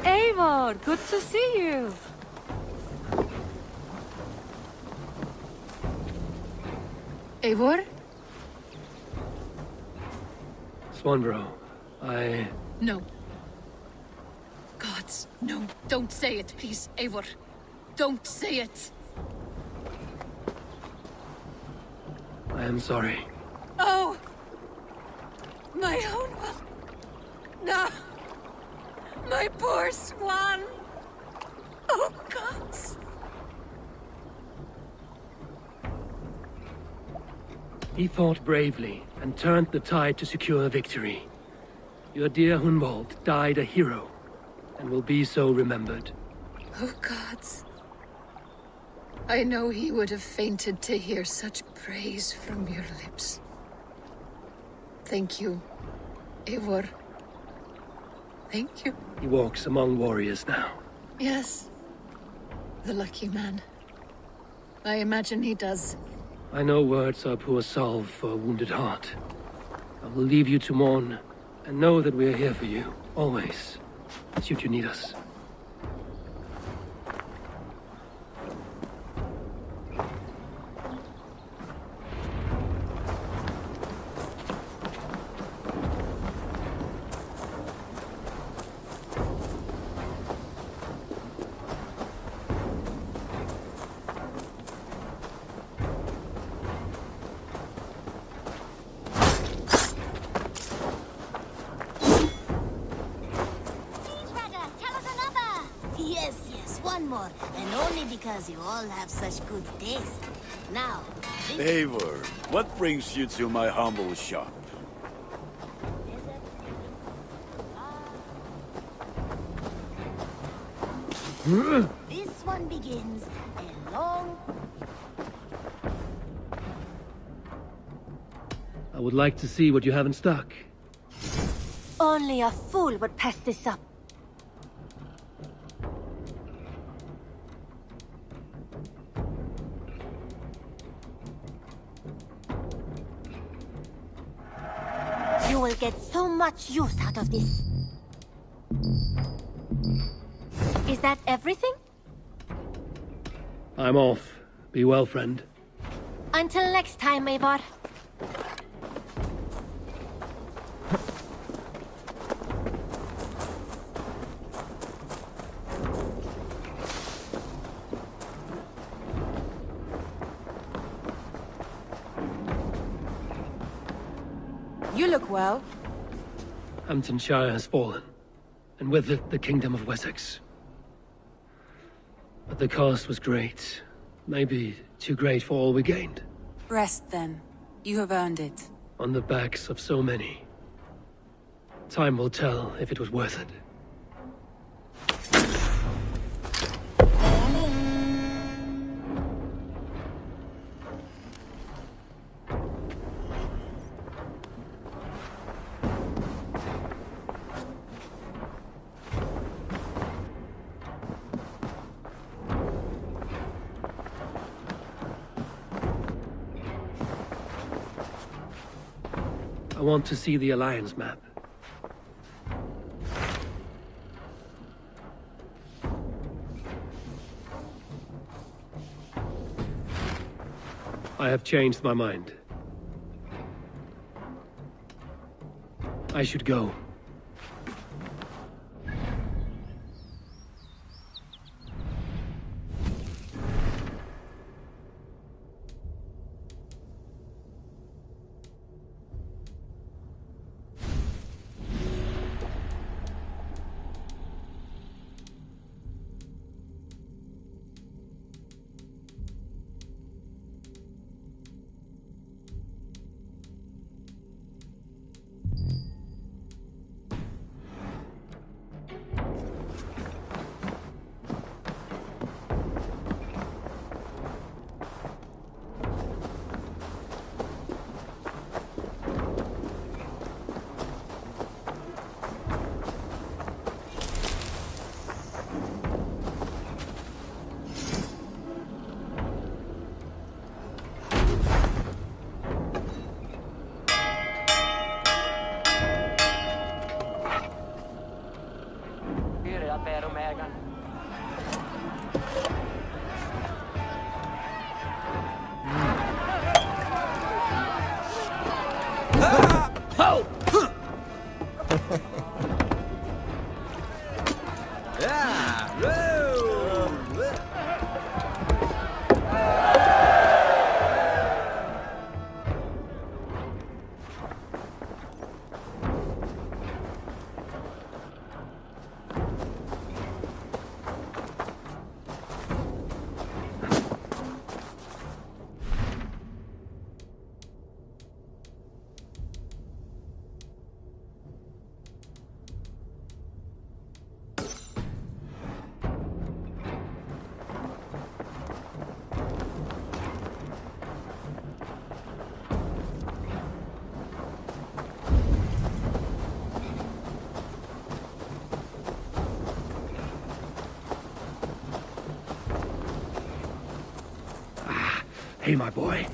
Eivor, good to see you. Eivor? Swanborough, I... No. Gods, no. Don't say it, please, Eivor. Don't say it. I am sorry. Oh! My own one. No! My poor swan! Oh, gods! He fought bravely and turned the tide to secure victory. Your dear Hunwald died a hero, and will be so remembered. Oh, gods. I know he would have fainted to hear such praise from your lips. Thank you, Eivor. Thank you. He walks among warriors now. Yes. The lucky man. I imagine he does. I know words are poor salve for a wounded heart. I will leave you to mourn, and know that we are here for you, always, should you need us. Because you all have such good taste. Now, Eivor, what brings you to my humble shop? this one begins a long... I would like to see what you have in stock. Only a fool would pass this up. You will get so much use out of this. Is that everything? I'm off. Be well, friend. Until next time, Eivor. You look well. Hamptonshire has fallen, and with it the Kingdom of Wessex. But the cost was great. Maybe too great for all we gained. Rest then. You have earned it. On the backs of so many. Time will tell if it was worth it. I want to see the Alliance map. I have changed my mind. I should go. Hey, my boy.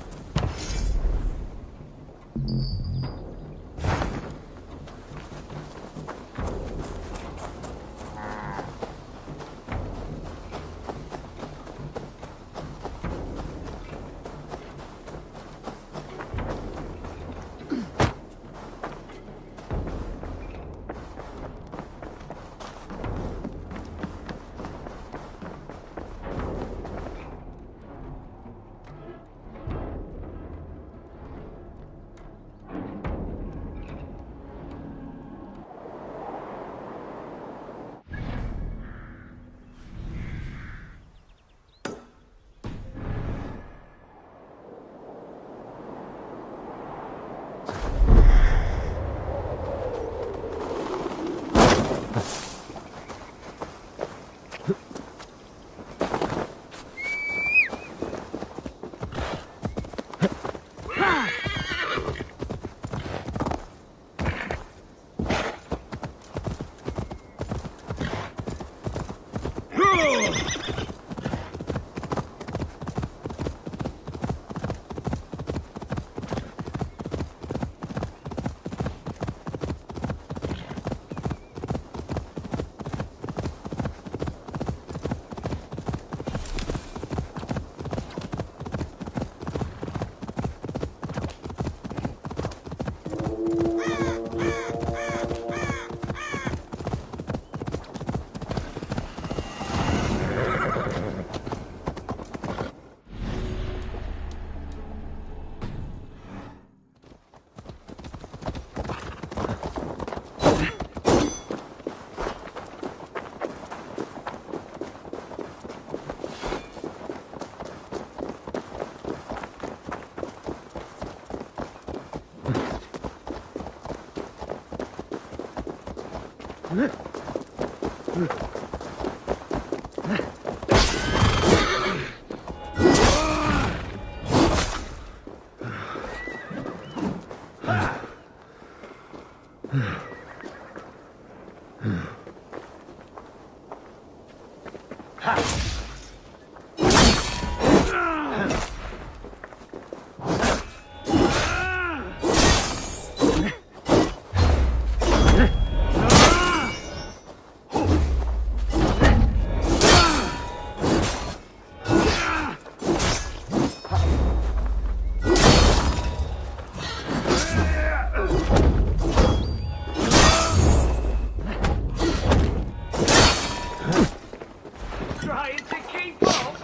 Trying to keep up?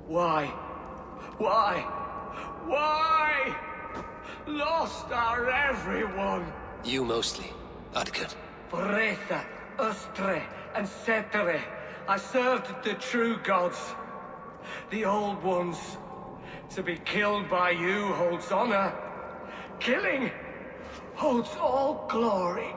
Why? Why? Why? Lost our everyone. You mostly, Adkut. Bretha, Ustre, and Setere. I served the true gods. The old ones. To be killed by you holds honor. Killing holds all glory.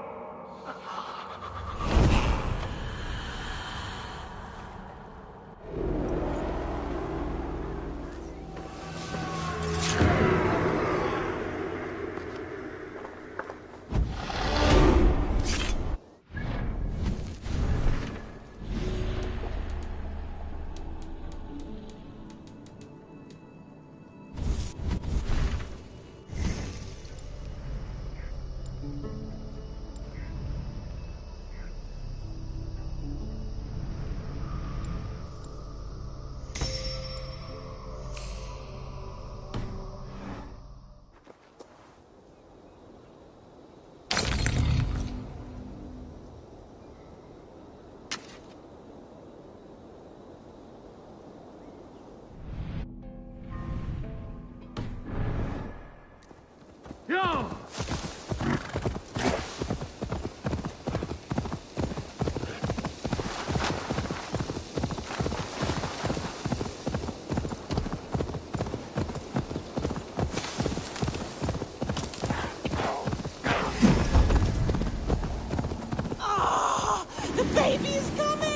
Yo! The baby is coming!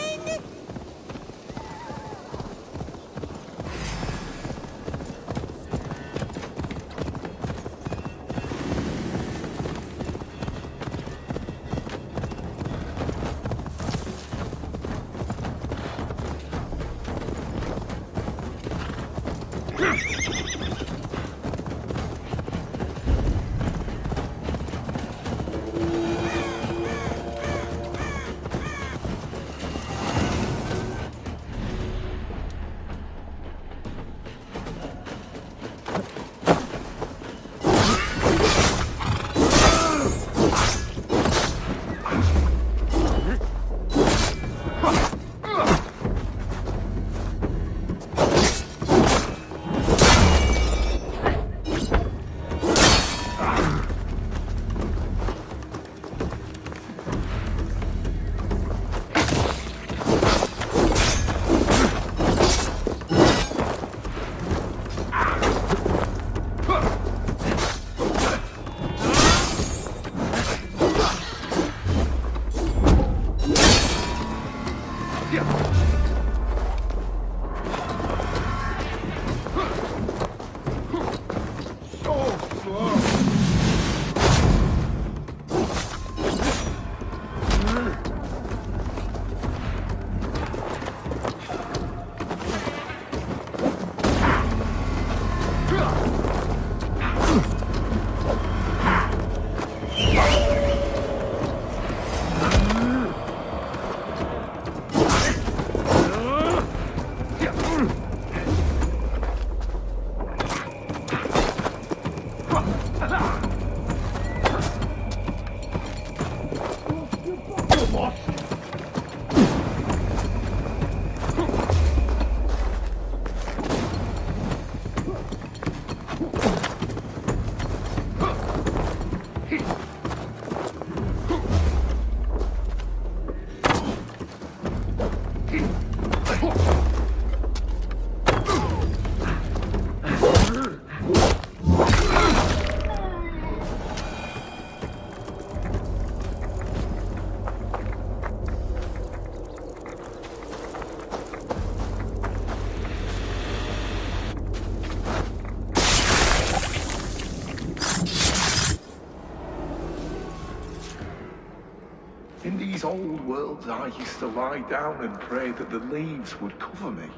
these old worlds I used to lie down and pray that the leaves would cover me.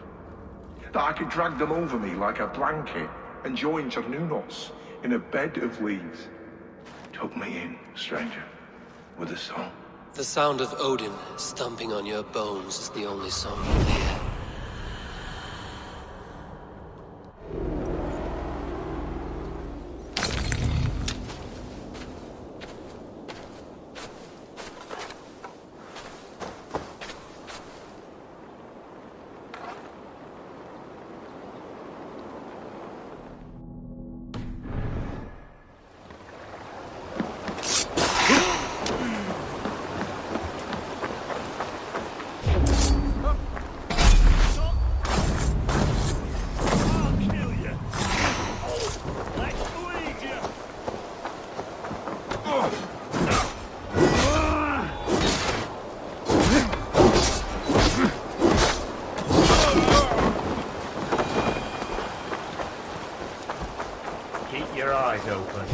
That I could drag them over me like a blanket and join Cernunos in a bed of leaves. Tuck me in, stranger, with a song. The sound of Odin stomping on your bones is the only song you hear. Keep your eyes open.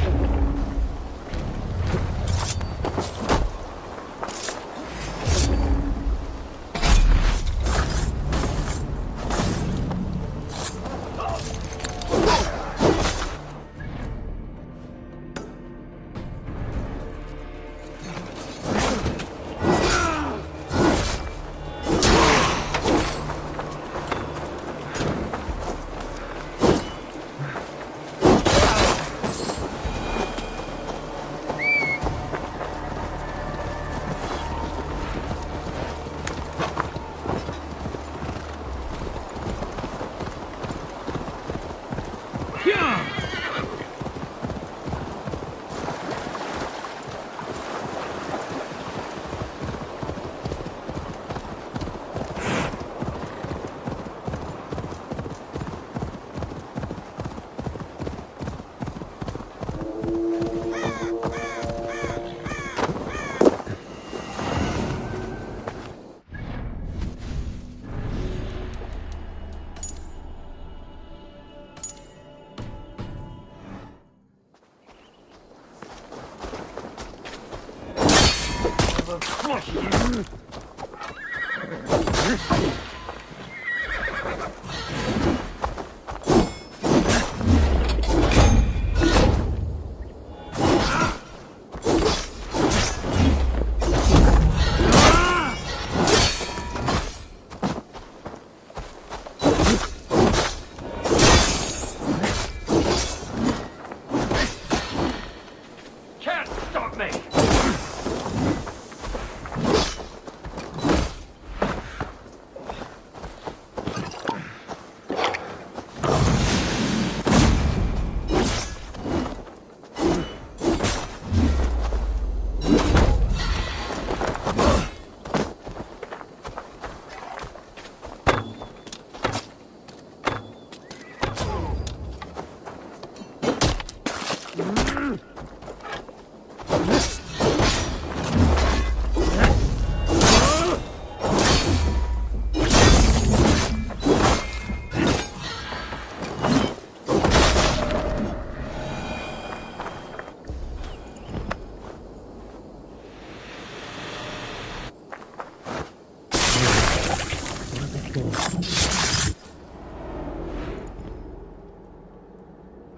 Can't stop me!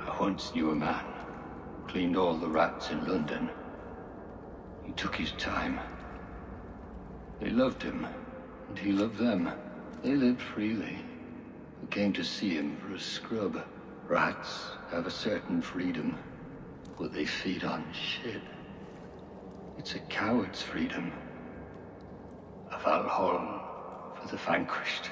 I once knew a man, cleaned all the rats in London. He took his time. They loved him, and he loved them. They lived freely. Who came to see him for a scrub. Rats have a certain freedom, but they feed on shit. It's a coward's freedom. A Valhalla for the vanquished.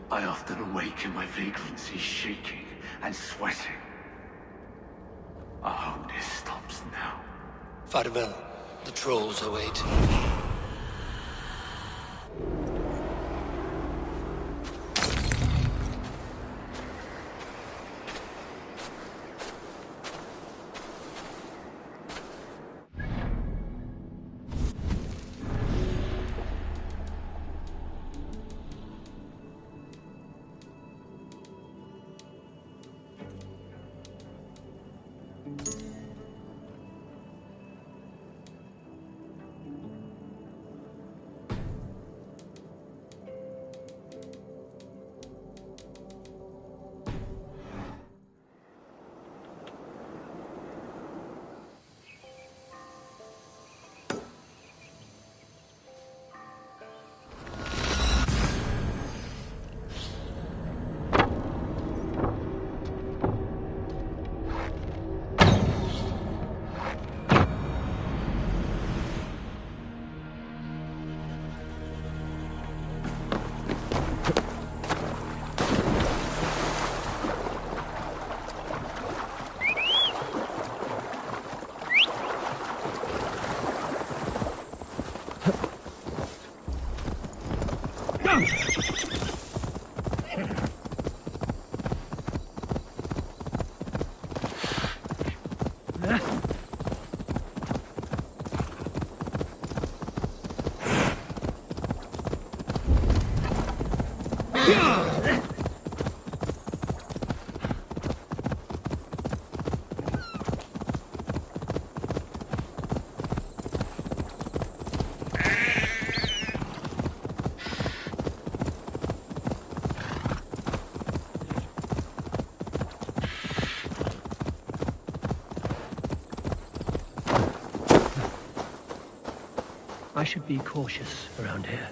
I often awake in my vagrancy, shaking and sweating. I hope this stops now. Farewell. The trolls await. I should be cautious around here.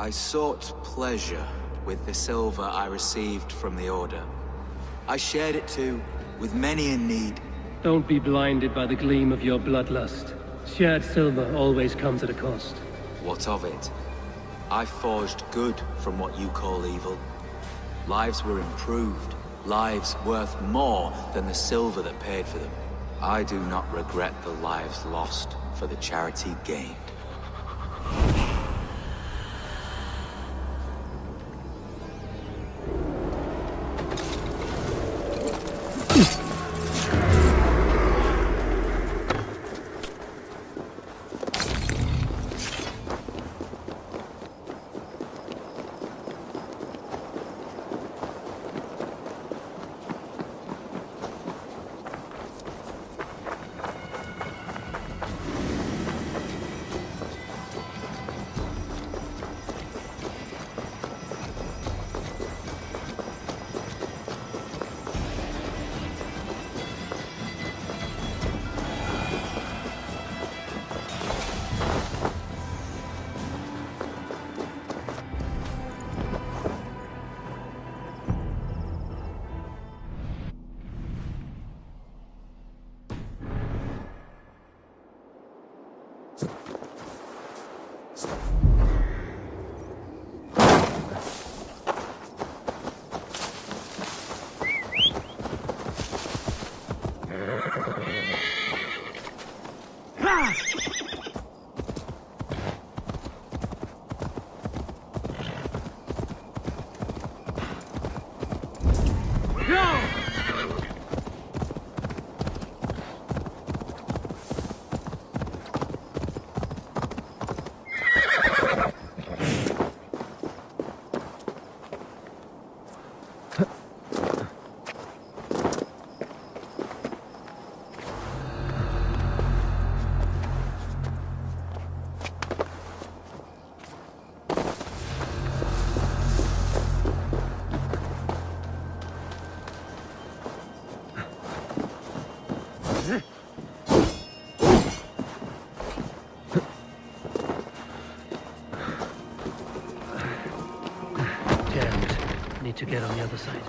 I sought pleasure with the silver I received from the Order. I shared it too, with many in need. Don't be blinded by the gleam of your bloodlust. Shared silver always comes at a cost. What of it? I forged good from what you call evil. Lives were improved, lives worth more than the silver that paid for them. I do not regret the lives lost for the charity gained. To get on the other side.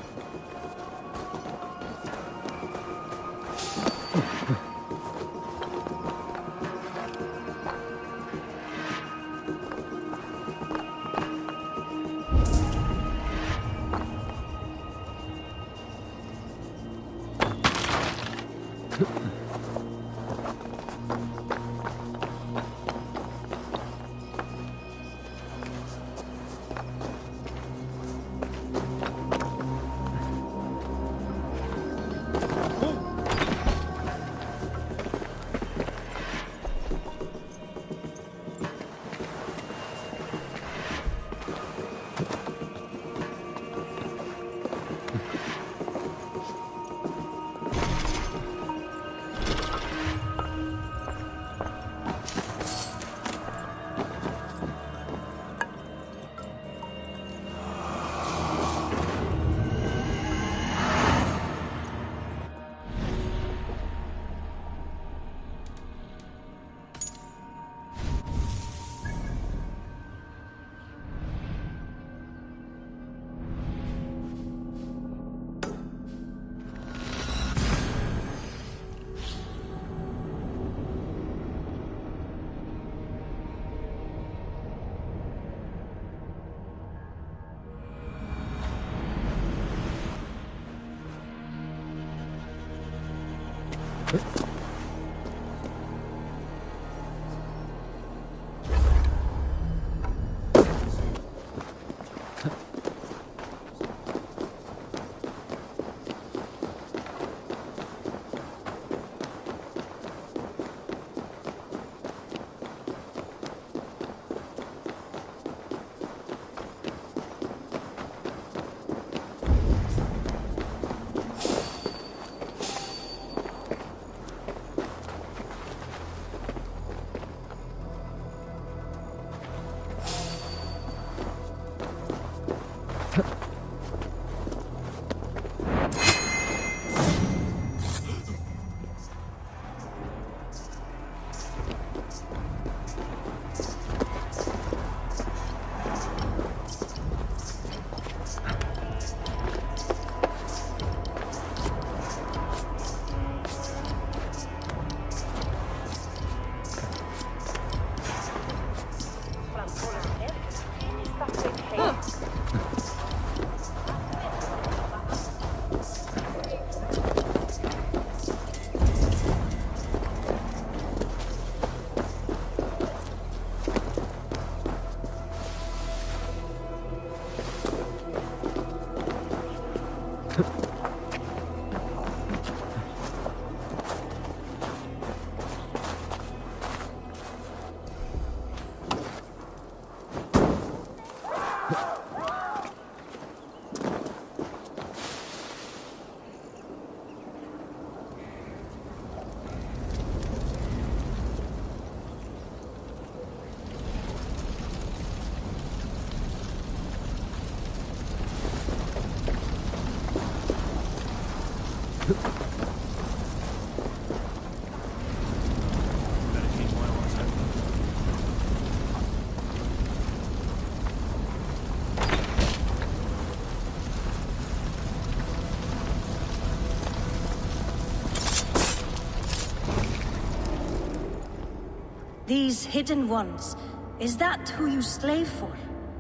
These hidden ones, is that who you slave for?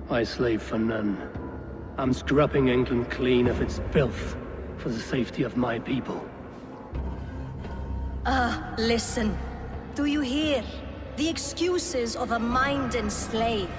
I slave for none. I'm scrubbing England clean of its filth for the safety of my people. Ah, listen. Do you hear? The excuses of a mind enslaved.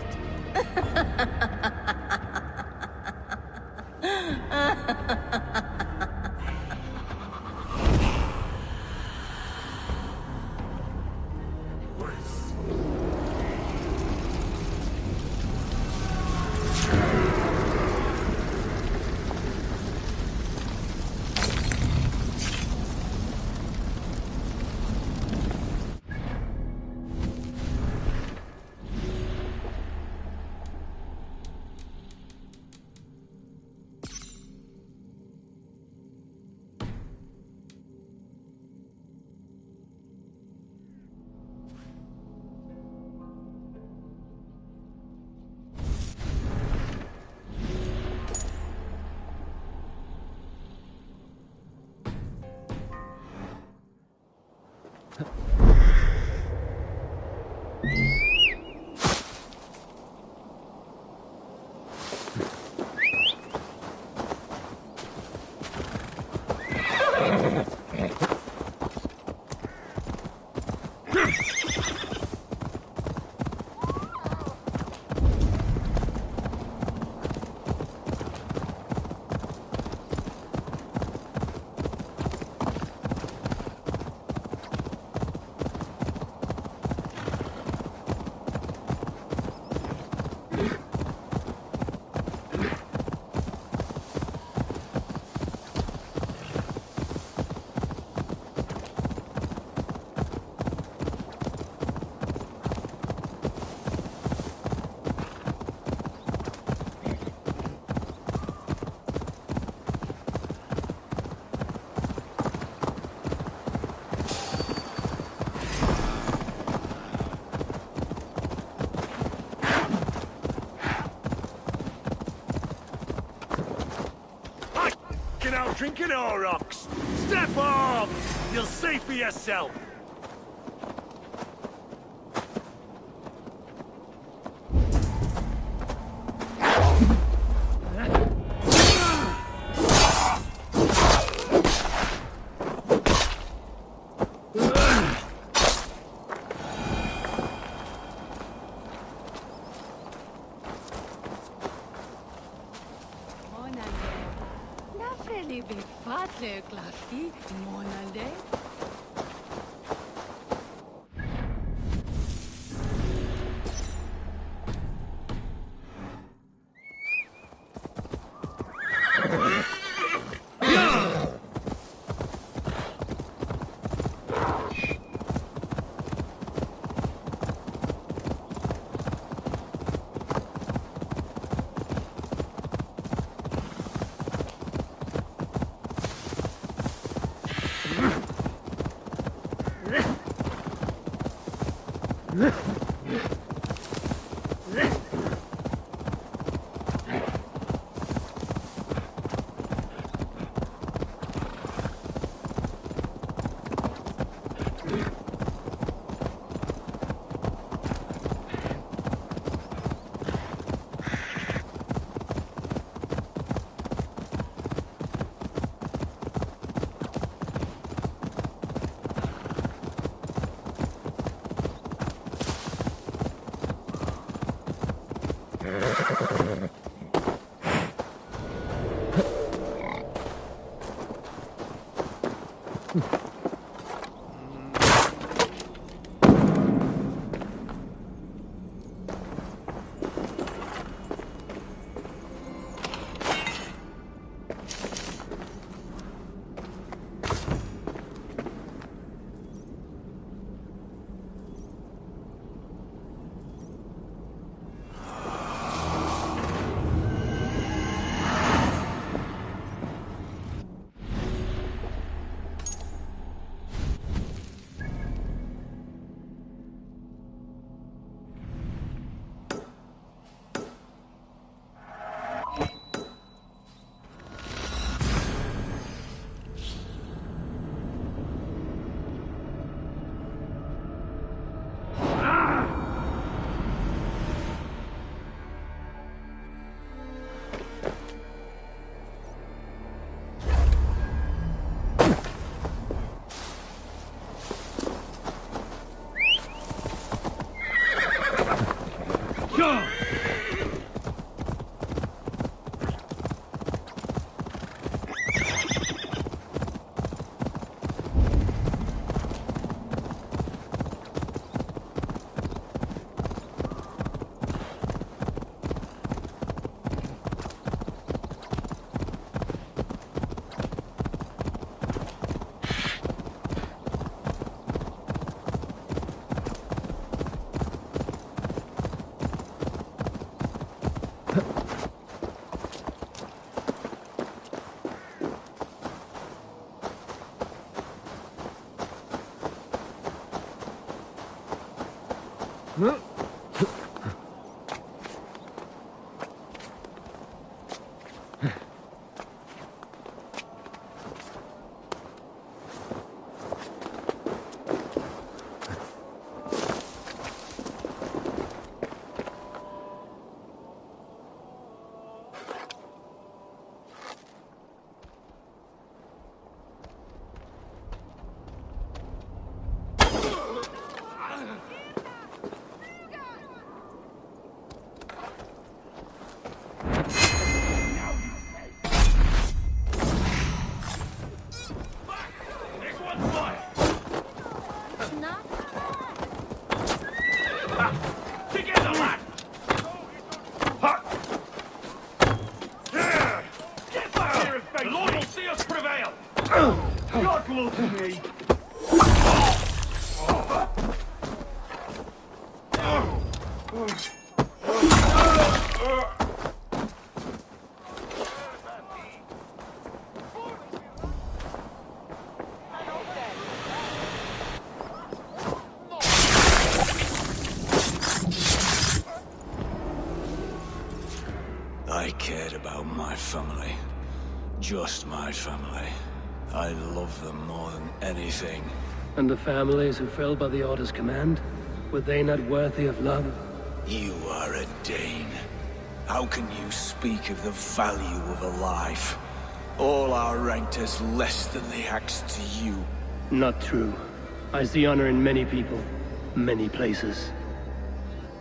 Out drinking our rocks. Step off! You'll see for yourself. Together, lad! Get back here and face me! The Lord will see us prevail! God loves me! I cared about my family. Just my family. I love them more than anything. And the families who fell by the Order's command? Were they not worthy of love? You are a Dane. How can you speak of the value of a life? All are ranked as less than the axe to you. Not true. I see honor in many people, many places.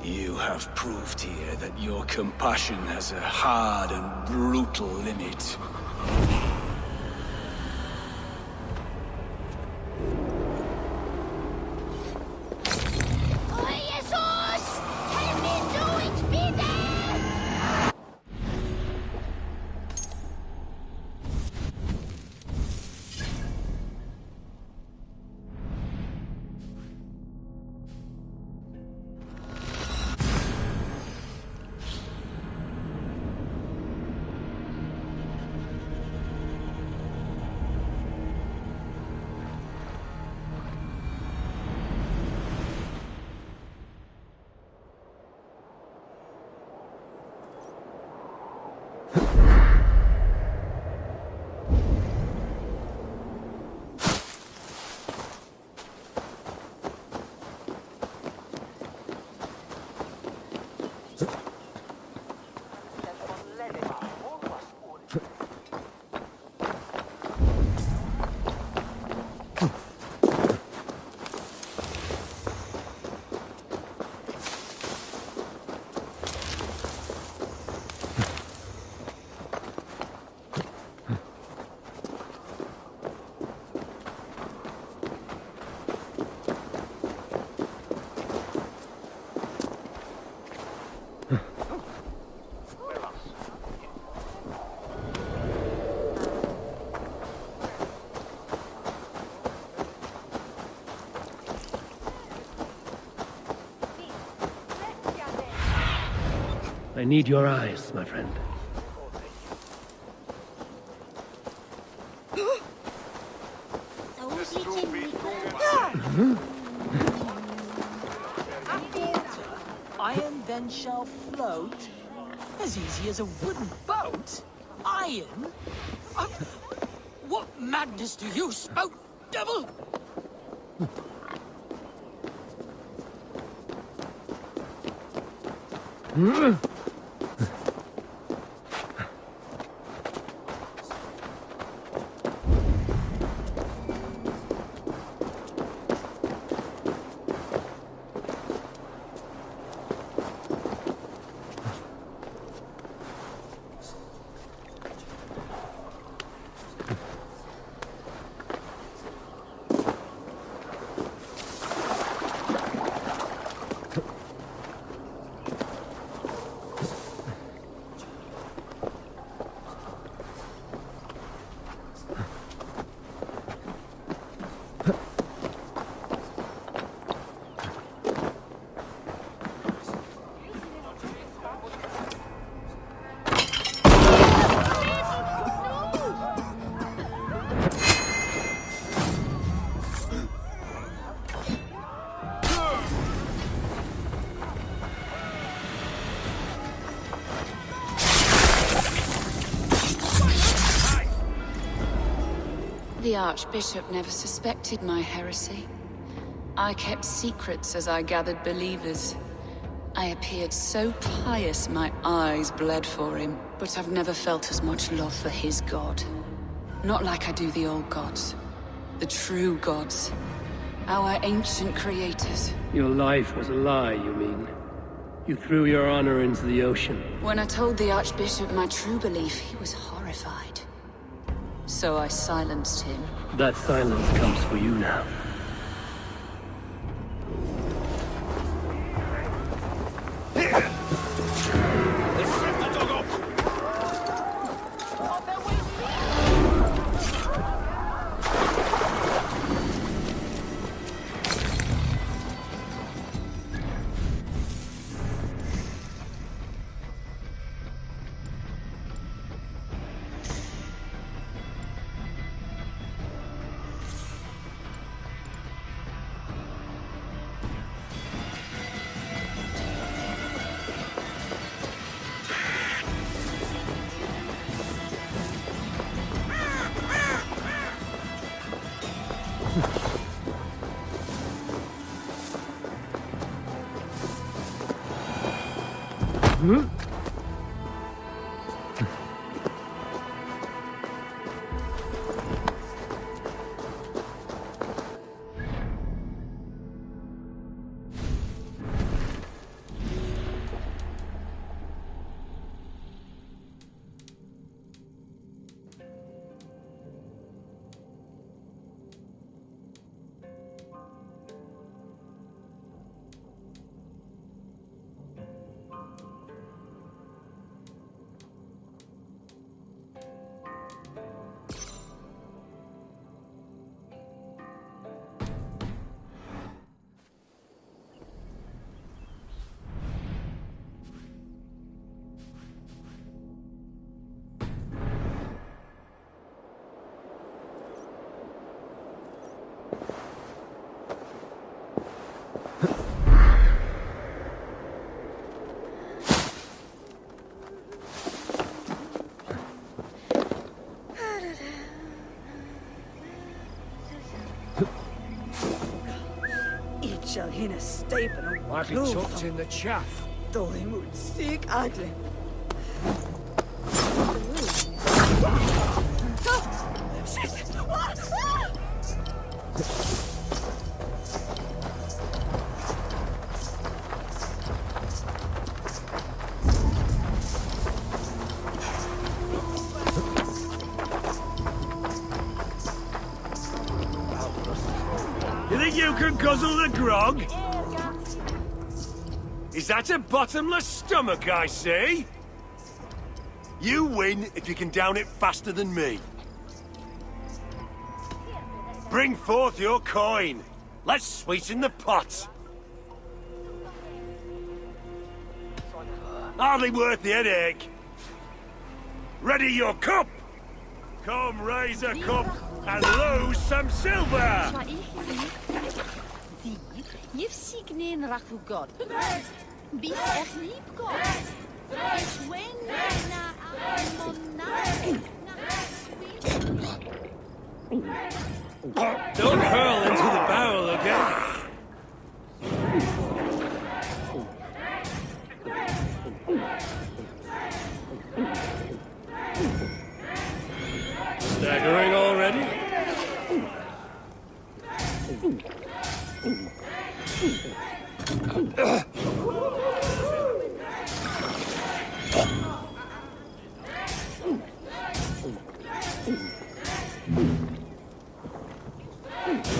You have proved here that your compassion has a hard and brutal limit. I need your eyes, my friend. Iron then shall float as easy as a wooden boat. Iron? What madness do you spout, devil? Archbishop never suspected my heresy. I kept secrets as I gathered believers. I appeared so pious my eyes bled for him, but I've never felt as much love for his god. Not like I do the old gods. The true gods. Our ancient creators. Your life was a lie, you mean? You threw your honor into the ocean. When I told the Archbishop my true belief, he was horrified. So I silenced him. That silence comes for you now. Shall hin a stapen og Might be tucked in the chaff. Though he would seek ugly. You think you can guzzle the grog? Is that a bottomless stomach I see? You win if you can down it faster than me. Bring forth your coin. Let's sweeten the pot. Hardly worth the headache. Ready your cup! Come raise a cup and lose some silver! Don't hurl into the barrel again! Staggering already?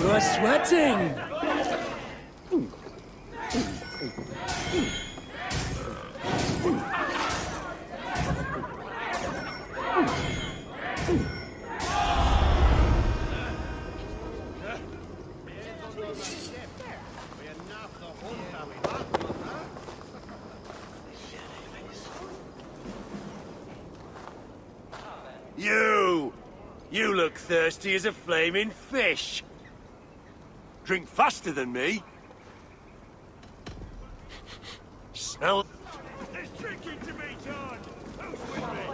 You're sweating! You look thirsty as a flaming fish. Drink faster than me. Smell... There's drinking to be done! Who's with me?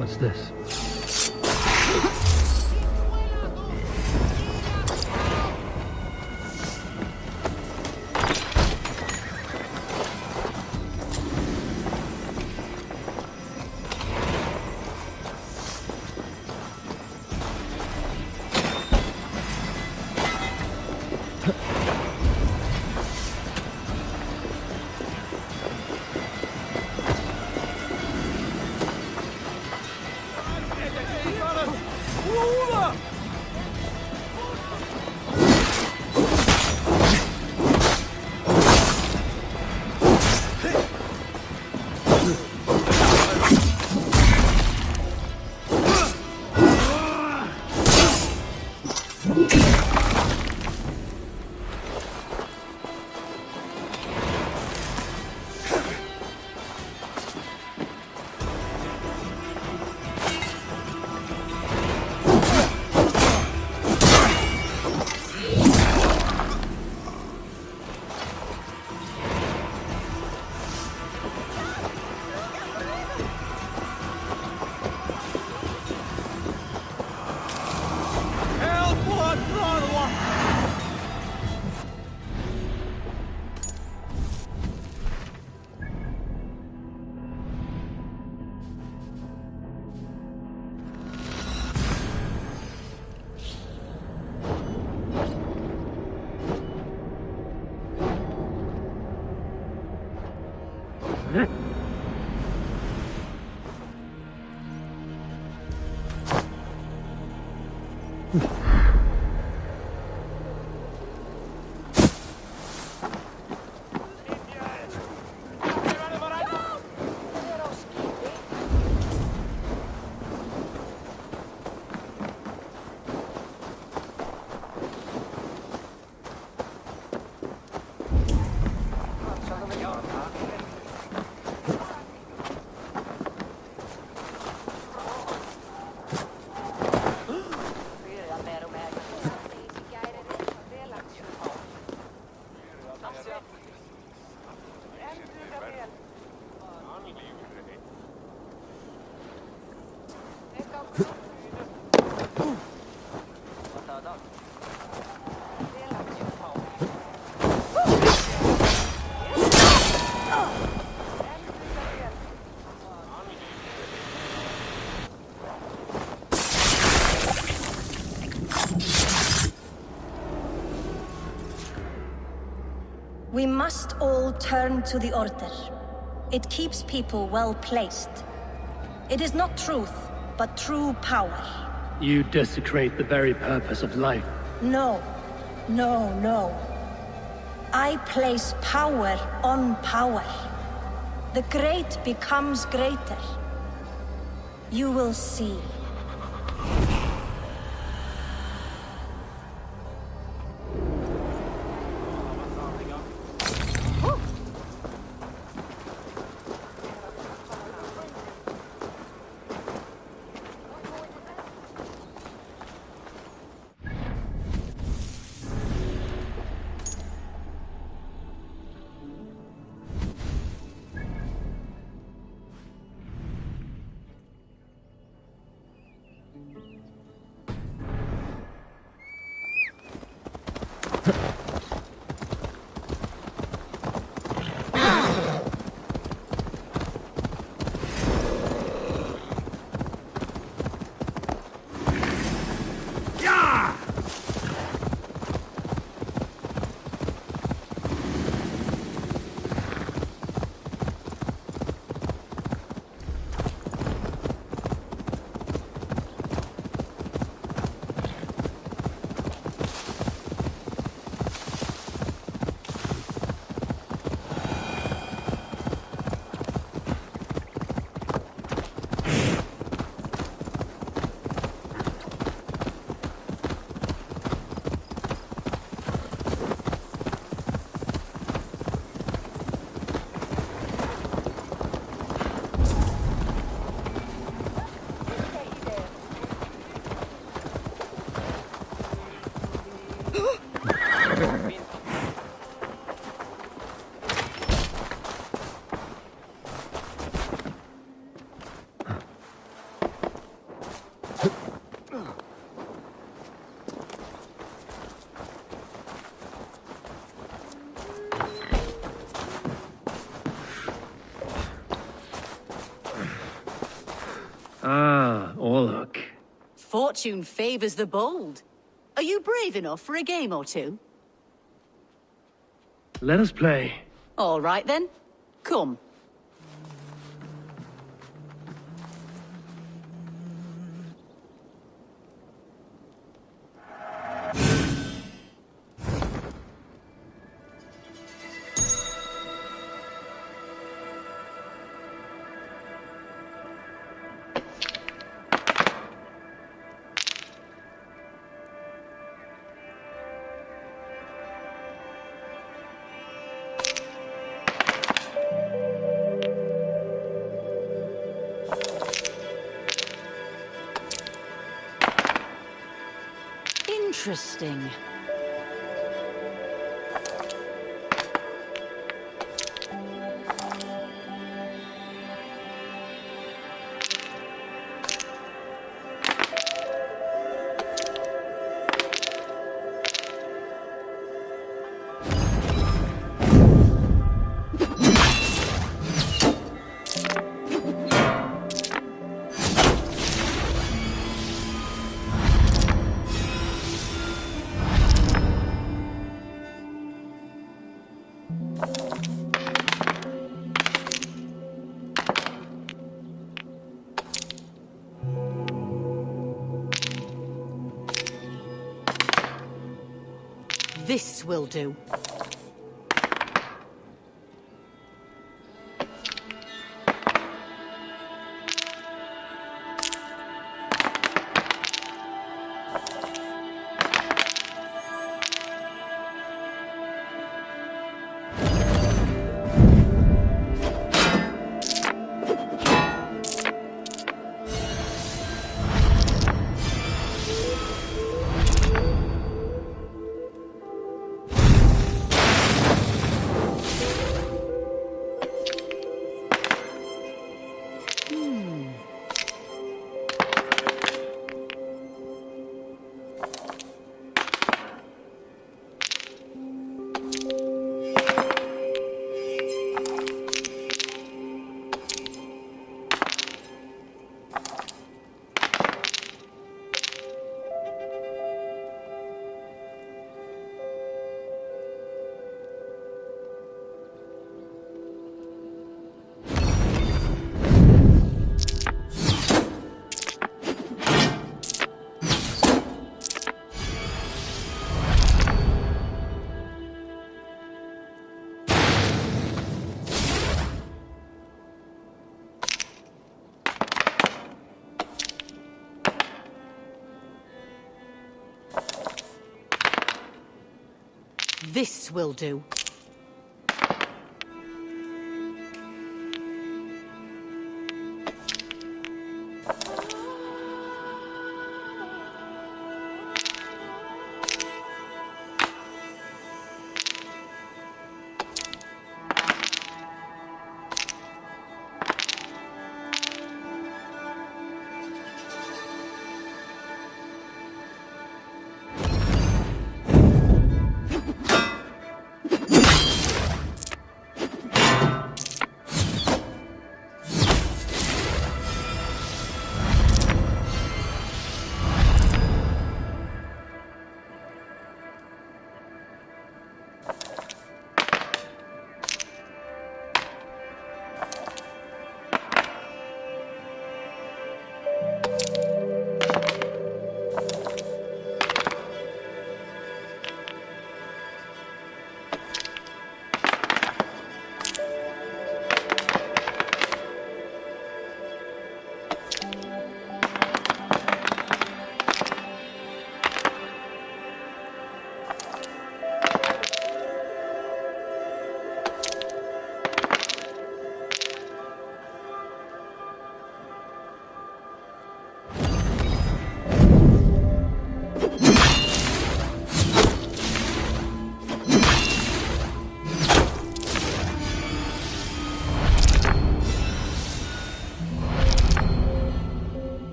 What's this? We must all turn to the Order. It keeps people well placed. It is not truth, but true power. You desecrate the very purpose of life. No. No, no. I place power on power. The great becomes greater. You will see. Fortune favors the bold. Are you brave enough for a game or two? Let us play. All right then. Come. Interesting. This will do. This will do.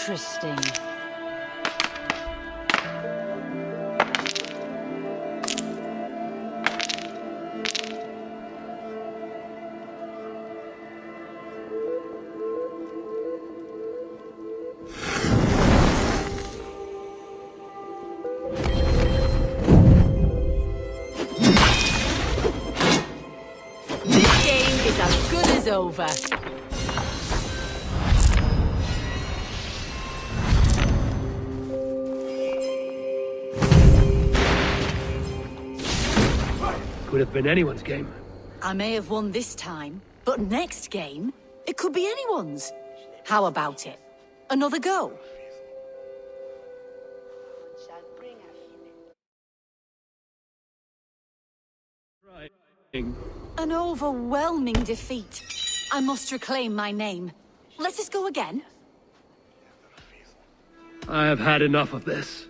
Interesting. This game is as good as over. Could have been anyone's game. I may have won this time, but next game, it could be anyone's. How about it? Another go? An overwhelming defeat. I must reclaim my name. Let us go again. I have had enough of this.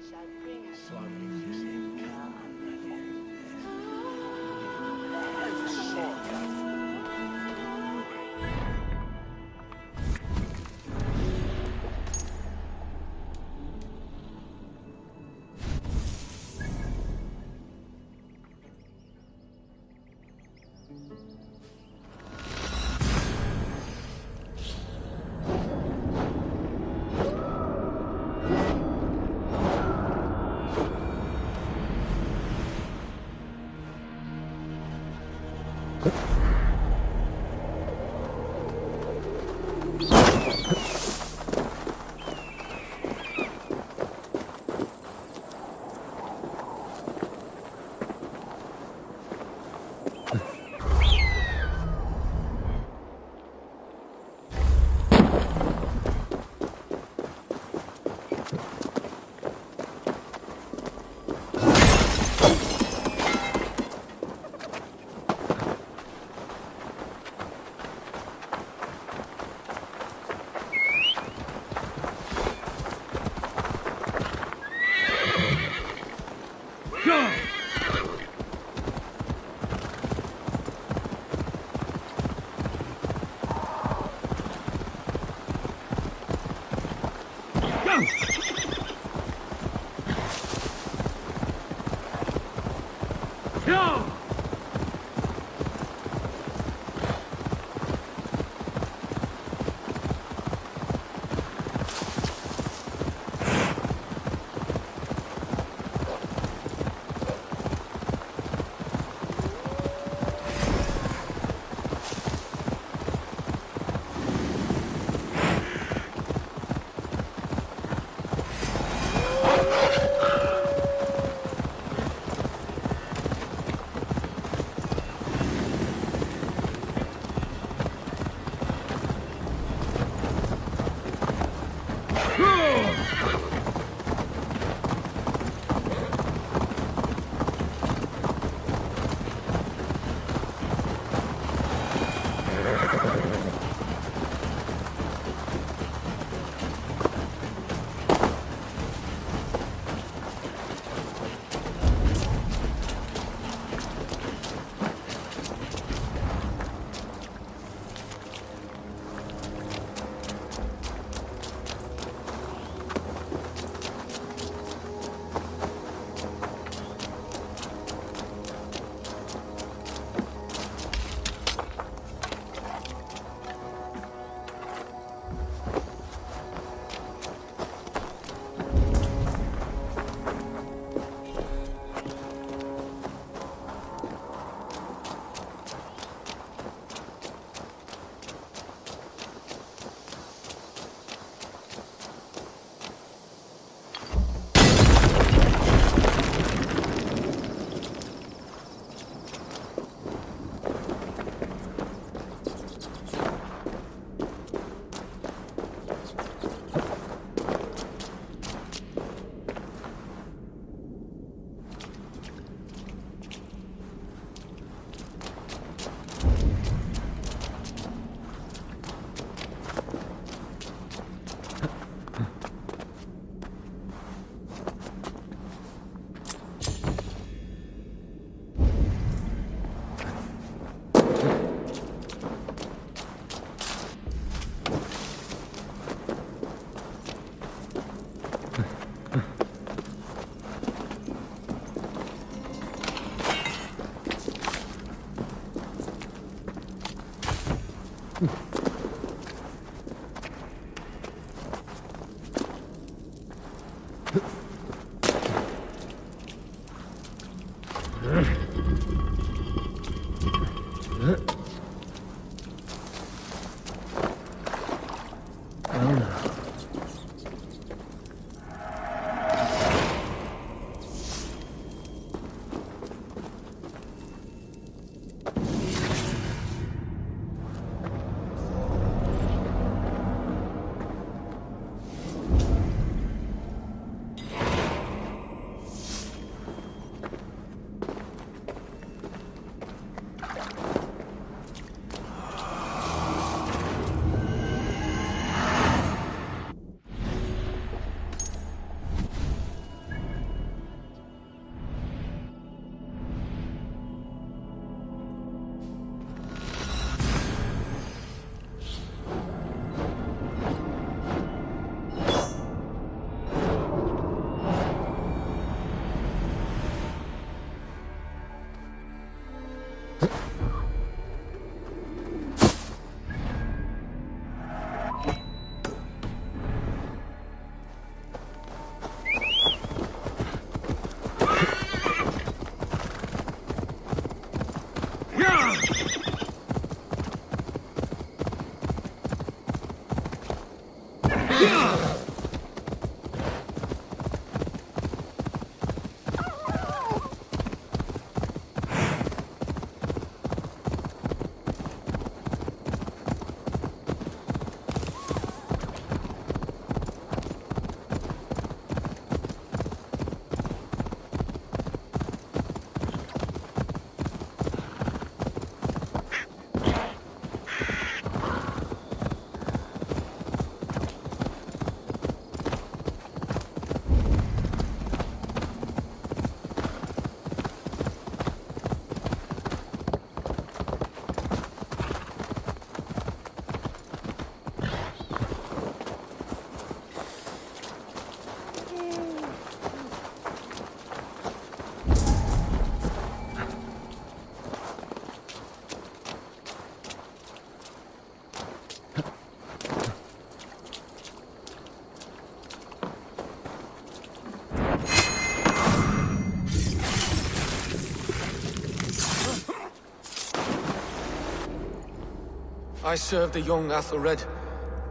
I serve the young Athelred.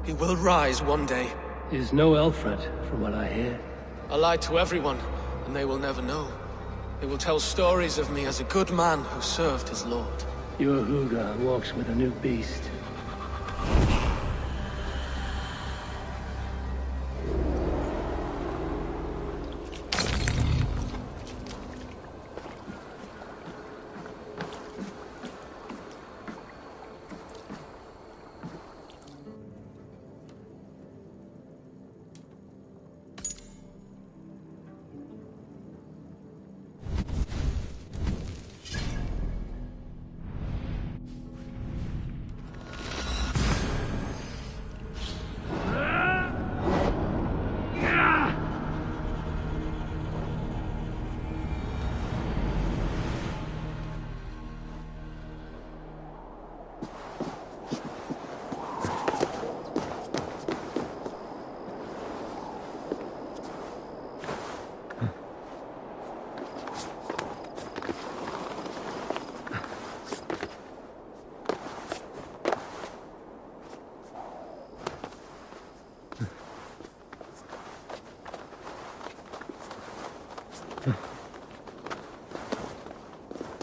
He will rise one day. He's no Alfred, from what I hear. I lied to everyone, and they will never know. They will tell stories of me as a good man who served his lord. Your Huga walks with a new beast.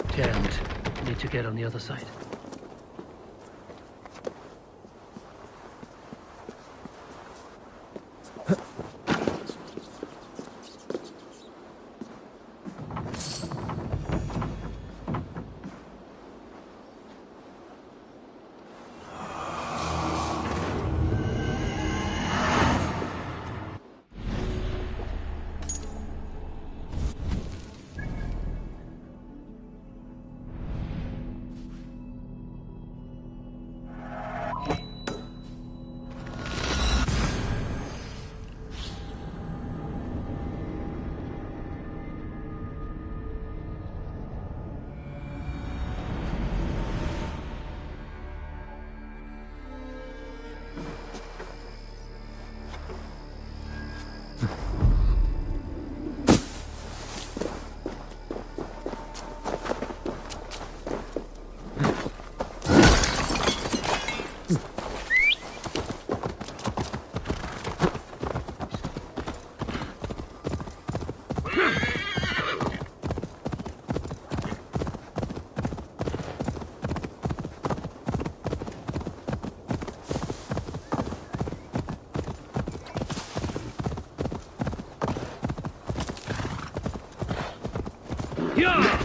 Can't. Need to get on the other side. Yeah!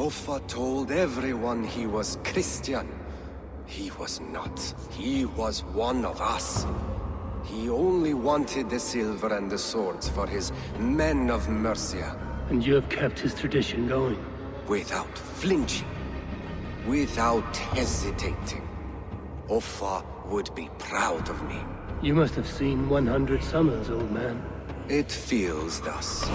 Offa told everyone he was Christian. He was not. He was one of us. He only wanted the silver and the swords for his men of Mercia. And you have kept his tradition going? Without flinching. Without hesitating. Offa would be proud of me. You must have seen 100 summers, old man. It feels thus.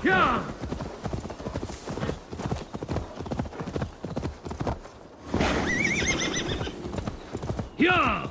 Yeah! Yeah!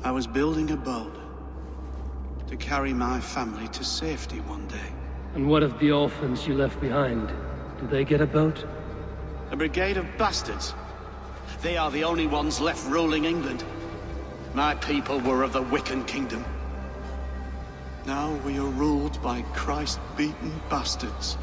I was building a boat to carry my family to safety one day. And what of the orphans you left behind? Do they get a boat? A brigade of bastards. They are the only ones left ruling England. My people were of the Wiccan kingdom. Now we are ruled by Christ-beaten bastards.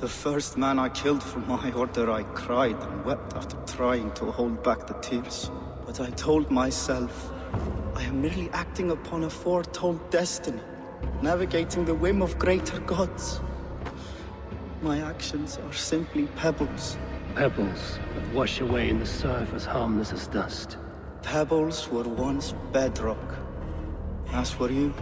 The first man I killed for my order, I cried and wept after trying to hold back the tears. But I told myself, I am merely acting upon a foretold destiny, navigating the whim of greater gods. My actions are simply pebbles. Pebbles that wash away in the surf as harmless as dust. Pebbles were once bedrock, as were you.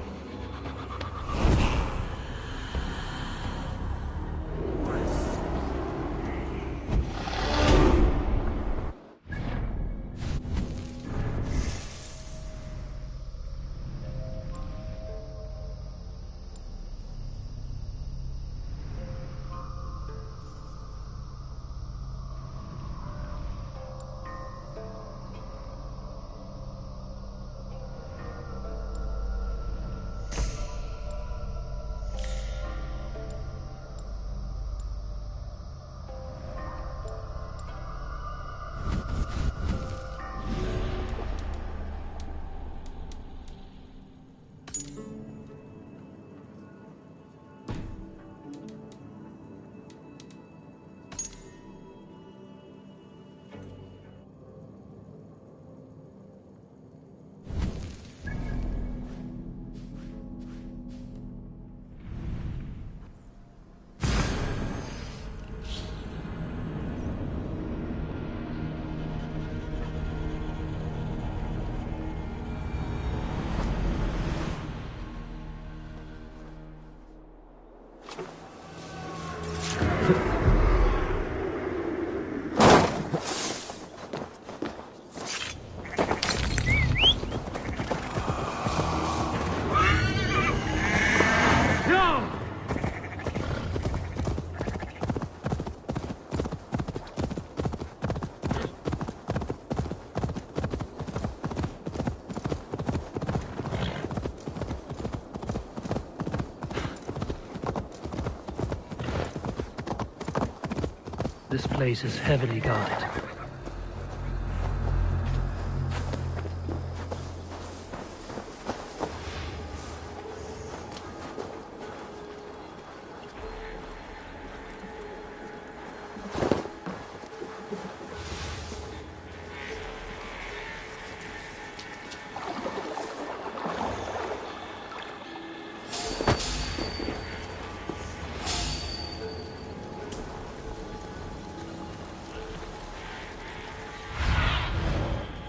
This place is heavily guarded.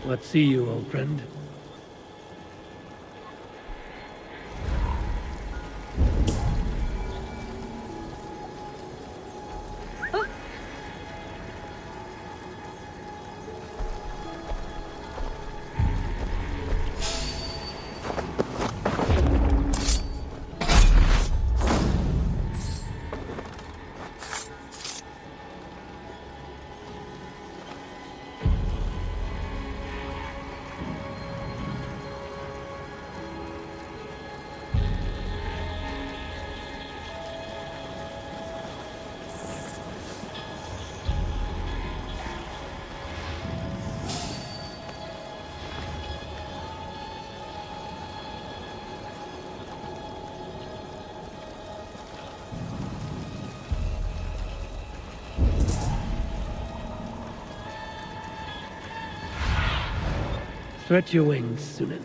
What see you, old friend? Stretch your wings, Sunan.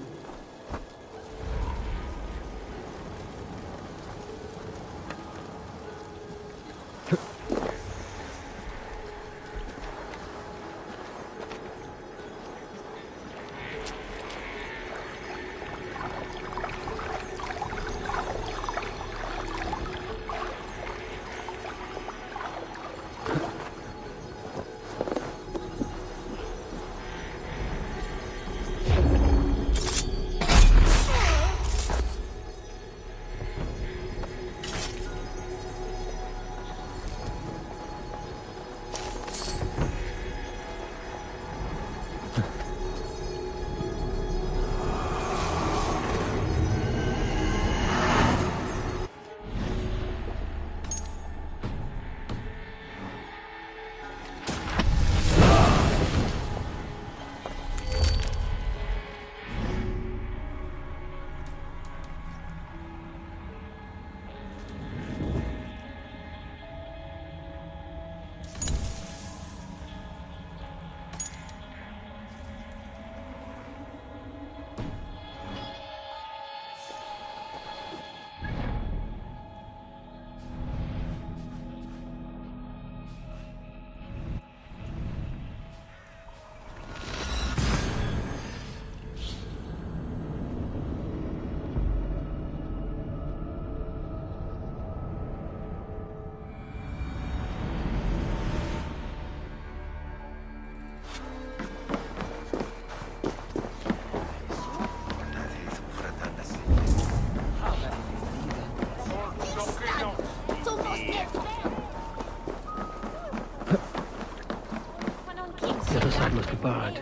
The other side must be barred.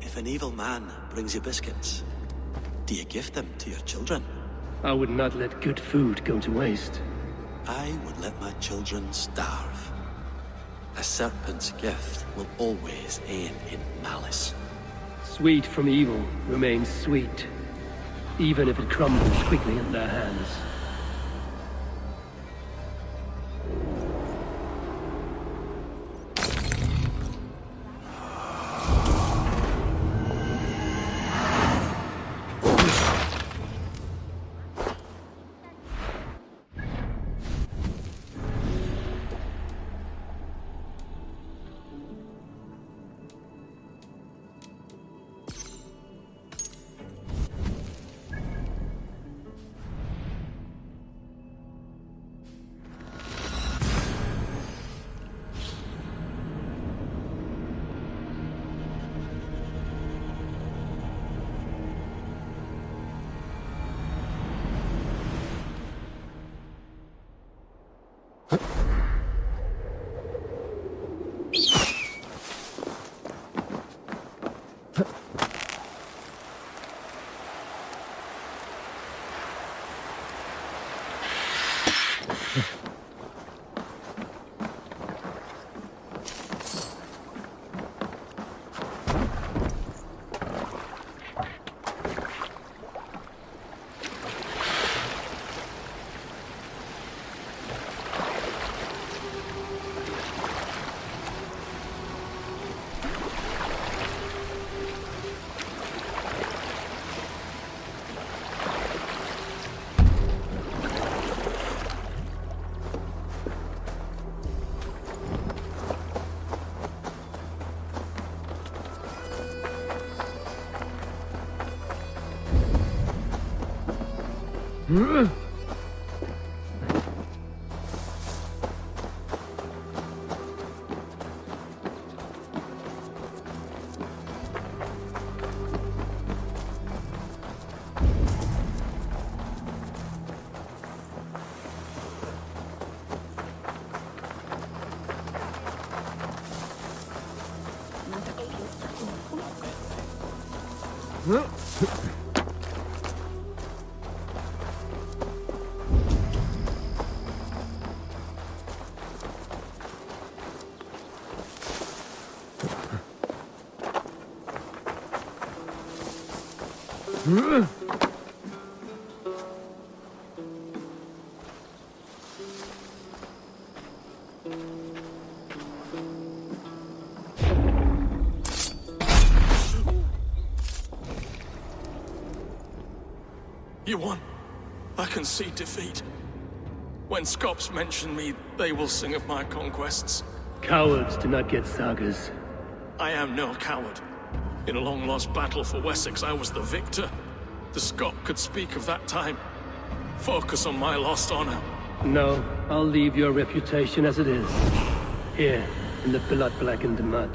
If an evil man brings you biscuits, do you give them to your children? I would not let good food go to waste. I would let my children starve. A serpent's gift will always end in malice. Sweet from evil remains sweet, even if it crumbles quickly in their hands. You won. I can see defeat. When Scops mention me, they will sing of my conquests. Cowards do not get sagas. I am no coward. In a long-lost battle for Wessex, I was the victor. The Scot could speak of that time. Focus on my lost honor. No, I'll leave your reputation as it is. Here, in the blood-blackened mud.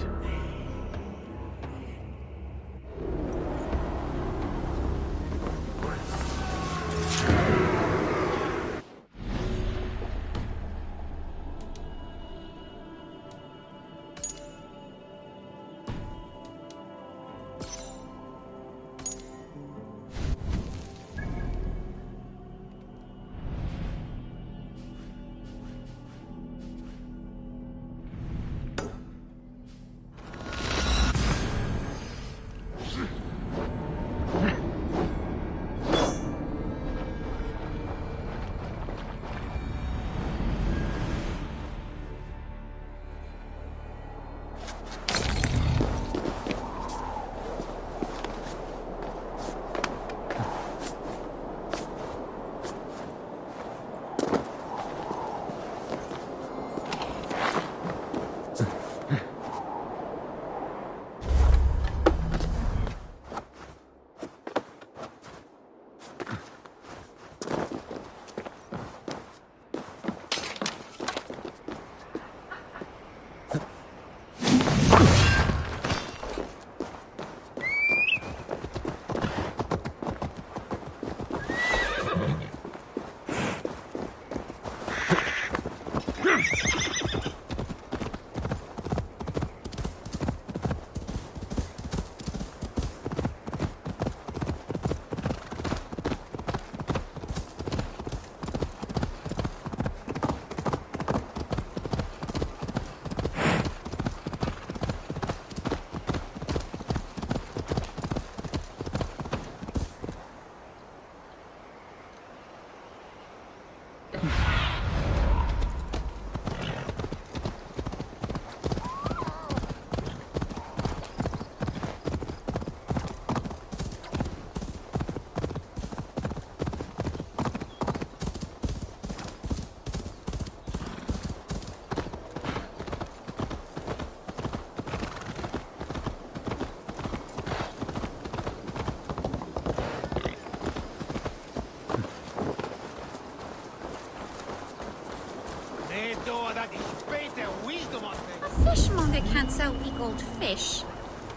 A fishmonger can't sell pickled fish.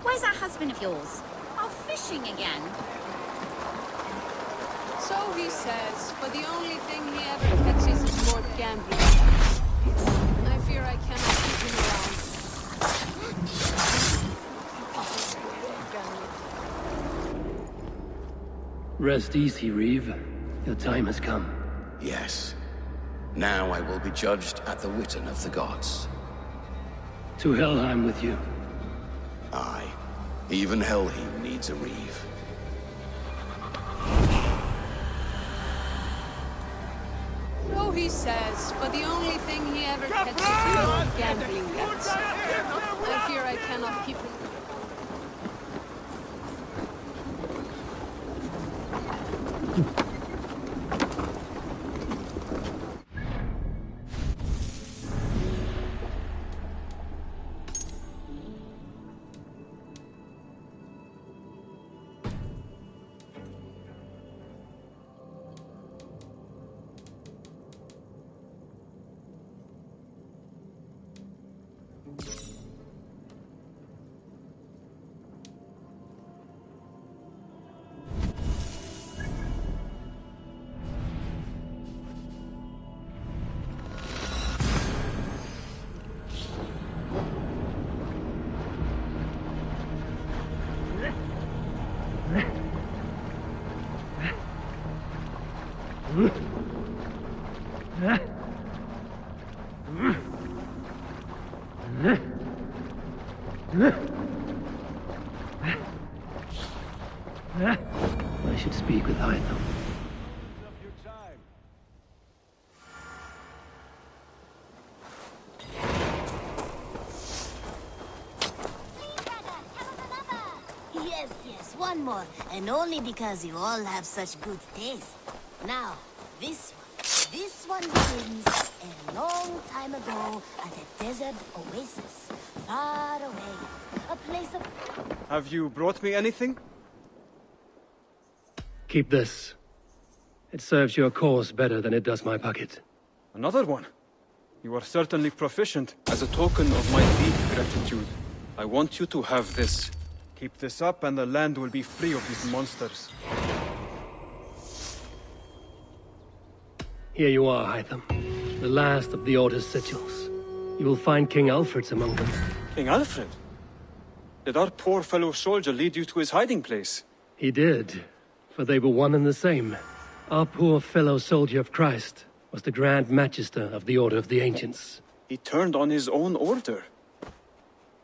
Where's that husband of yours? Off fishing again? So he says, but the only thing he ever catches is more gambling debts. I fear I cannot keep him around. Rest easy, Reeve. Your time has come. Yes. Now I will be judged at the Witten of the gods. To Helheim with you. Aye. Even Helheim needs a Reeve. So he says, but the only thing he ever catches is more gambling debts. I fear I cannot keep him. one more, and only because you all have such good taste. Now, this one begins a long time ago at a desert oasis, far away. A place of... Have you brought me anything? Keep this. It serves your cause better than it does my pocket. Another one? You are certainly proficient. As a token of my deep gratitude, I want you to have this. Keep this up and the land will be free of these monsters. Here you are, Hytham. The last of the Order's sigils. You will find King Alfred's among them. King Alfred? Did our poor fellow soldier lead you to his hiding place? He did, for they were one and the same. Our poor fellow soldier of Christ was the Grand Magister of the Order of the Ancients. He turned on his own order.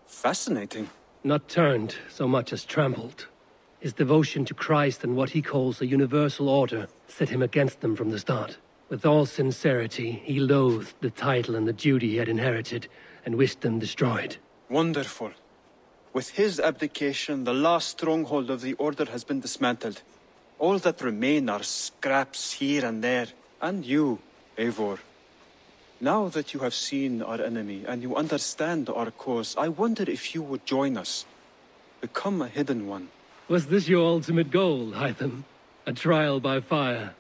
Fascinating. Not turned so much as trampled. His devotion to Christ and what he calls a universal order set him against them from the start. With all sincerity, he loathed the title and the duty he had inherited and wished them destroyed. Wonderful. With his abdication, the last stronghold of the Order has been dismantled. All that remain are scraps here and there. And you, Eivor. Now that you have seen our enemy and you understand our cause, I wonder if you would join us. Become a hidden one. Was this your ultimate goal, Hytham? A trial by fire?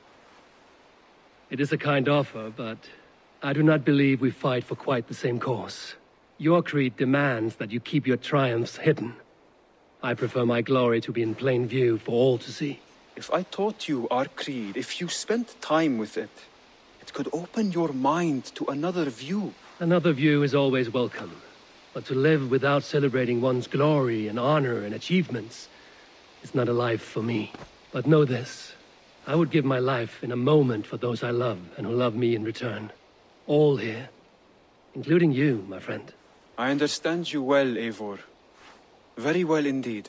It is a kind offer, but I do not believe we fight for quite the same cause. Your creed demands that you keep your triumphs hidden. I prefer my glory to be in plain view for all to see. If I taught you our creed, if you spent time with it, it could open your mind to another view. Another view is always welcome. But to live without celebrating one's glory and honor and achievements is not a life for me. But know this, I would give my life in a moment for those I love and who love me in return. All here, including you, my friend. I understand you well, Eivor. Very well indeed.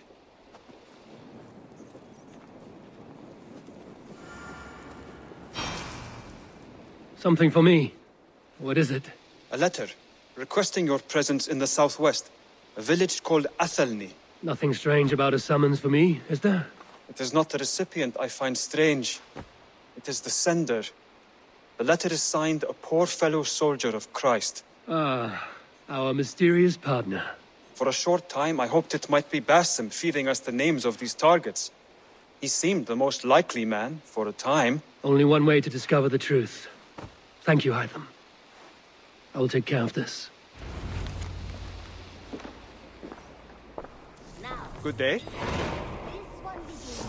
Something for me. What is it? A letter, requesting your presence in the southwest. A village called Athelney. Nothing strange about a summons for me, is there? It is not the recipient I find strange. It is the sender. The letter is signed a poor fellow soldier of Christ. Ah, our mysterious partner. For a short time, I hoped it might be Basim feeding us the names of these targets. He seemed the most likely man, for a time. Only one way to discover the truth. Thank you, Hytham. I will take care of this. Good day. This one begins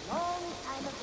a long time ago.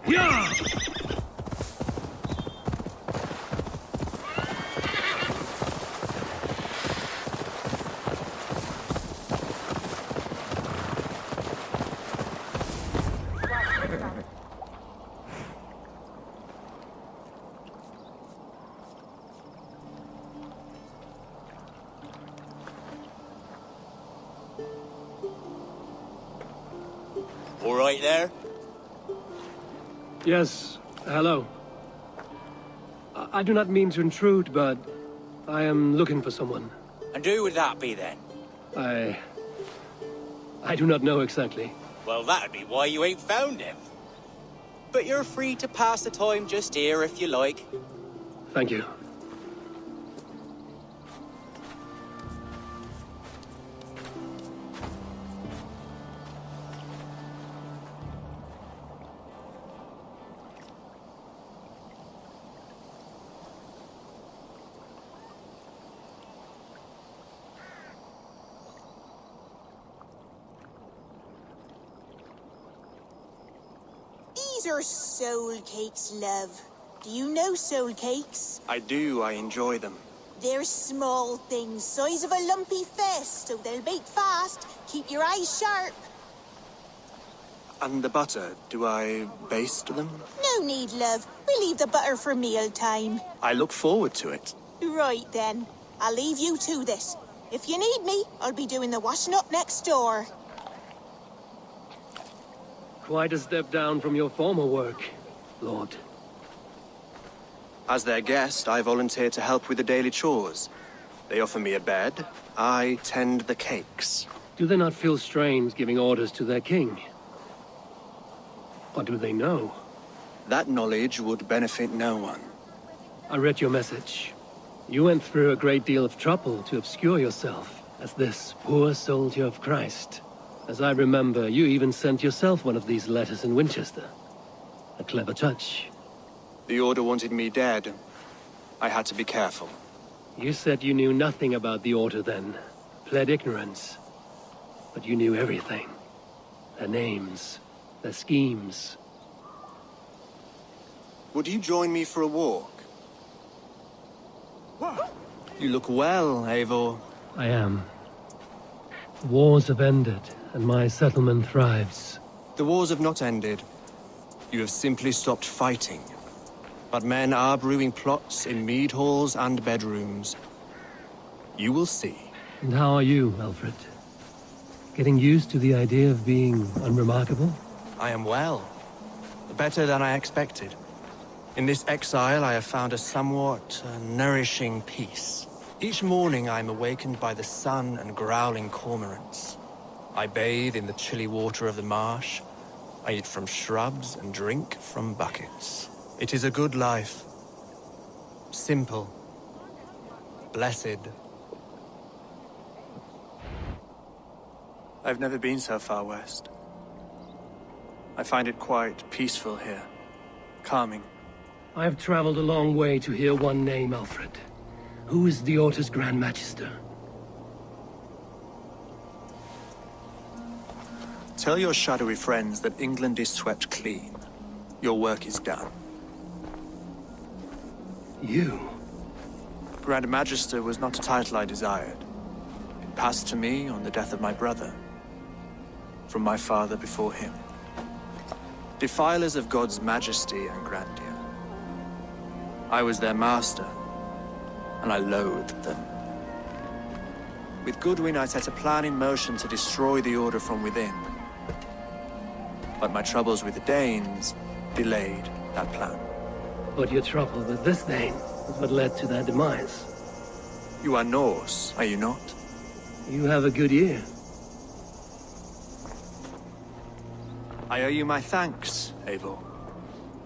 Yeah! All right there? Yes, hello. I do not mean to intrude, but I am looking for someone. And who would that be then? I do not know exactly. Well, that'd be why you ain't found him. But you're free to pass the time just here if you like. Thank you. These are soul cakes, love. Do you know soul cakes? I do, I enjoy them. They're small things, size of a lumpy fist, so they'll bake fast. Keep your eyes sharp. And the butter, do I baste them? No need, love. We'll leave the butter for meal time. I look forward to it. Right then. I'll leave you to this. If you need me, I'll be doing the washing up next door. Quite a step down from your former work, Lord. As their guest, I volunteer to help with the daily chores. They offer me a bed, I tend the cakes. Do they not feel strange giving orders to their king? Or do they know? That knowledge would benefit no one. I read your message. You went through a great deal of trouble to obscure yourself as this poor soldier of Christ. As I remember, you even sent yourself one of these letters in Winchester. A clever touch. The Order wanted me dead. I had to be careful. You said you knew nothing about the Order then. Pled ignorance. But you knew everything. Their names. Their schemes. Would you join me for a walk? You look well, Eivor. I am. The wars have ended, and my settlement thrives. The wars have not ended. You have simply stopped fighting. But men are brewing plots in mead halls and bedrooms. You will see. And how are you, Alfred? Getting used to the idea of being unremarkable? I am well. Better than I expected. In this exile, I have found a somewhat nourishing peace. Each morning, I am awakened by the sun and growling cormorants. I bathe in the chilly water of the marsh. I eat from shrubs and drink from buckets. It is a good life. Simple. Blessed. I've never been so far west. I find it quite peaceful here. Calming. I have traveled a long way to hear one name, Alfred. Who is the Order's Grand Magister? Tell your shadowy friends that England is swept clean. Your work is done. You? Grand Magister was not a title I desired. It passed to me on the death of my brother. From my father before him. Defilers of God's majesty and grandeur. I was their master, and I loathed them. With Goodwin, I set a plan in motion to destroy the Order from within. But my troubles with the Danes delayed that plan. But your trouble with this Dane is what led to their demise. You are Norse, are you not? You have a good ear. I owe you my thanks, Eivor.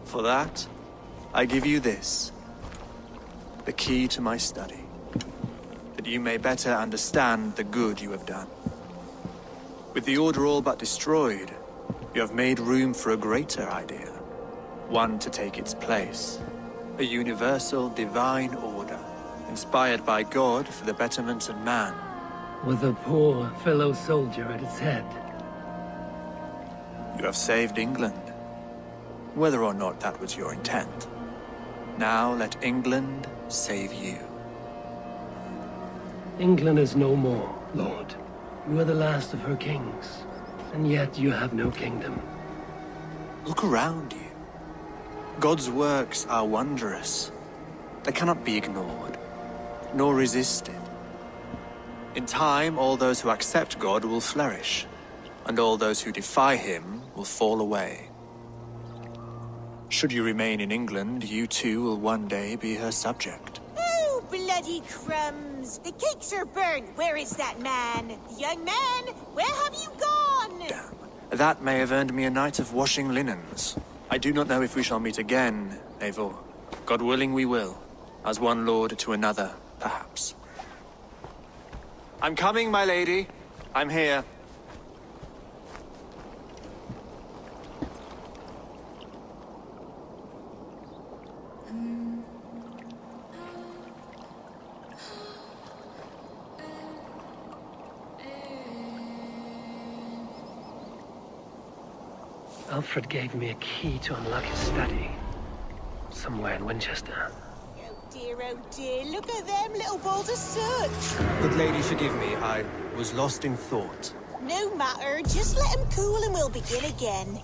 For that, I give you this. The key to my study. That you may better understand the good you have done. With the Order all but destroyed, you have made room for a greater idea. One to take its place. A universal divine order, inspired by God for the betterment of man. With a poor fellow soldier at its head. You have saved England. whether or not that was your intent. Now let England save you. England is no more, Lord. You are the last of her kings, and yet you have no kingdom. Look around you. God's works are wondrous. They cannot be ignored, nor resisted. In time, all those who accept God will flourish, and all those who defy him will fall away. Should you remain in England, you too will one day be her subject. Oh, bloody crumbs! The cakes are burnt! Where is that man? Young man, where have you gone? That may have earned me a night of washing linens. I do not know if we shall meet again, Eivor. God willing we will. As one lord to another, perhaps. I'm coming, my lady. I'm here. Alfred gave me a key to unlock his study. Somewhere in Winchester. Oh dear, look at them little balls of soot! Good lady, forgive me. I was lost in thought. No matter, just let them cool and we'll begin again.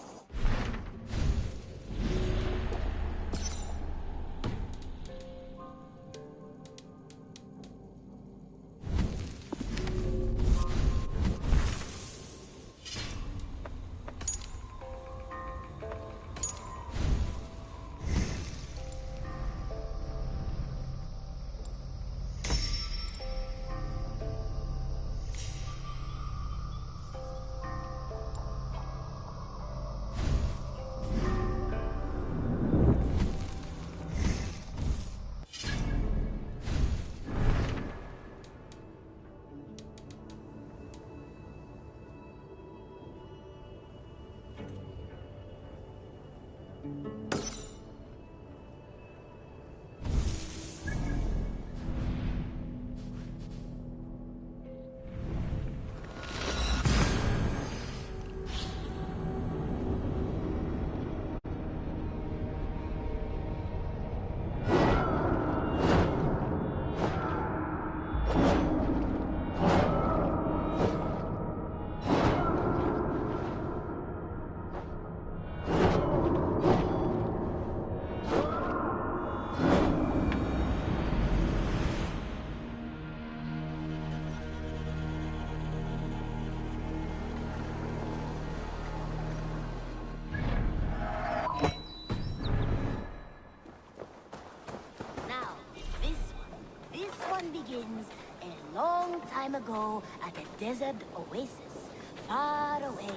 Begins a long time ago at a desert oasis, far away.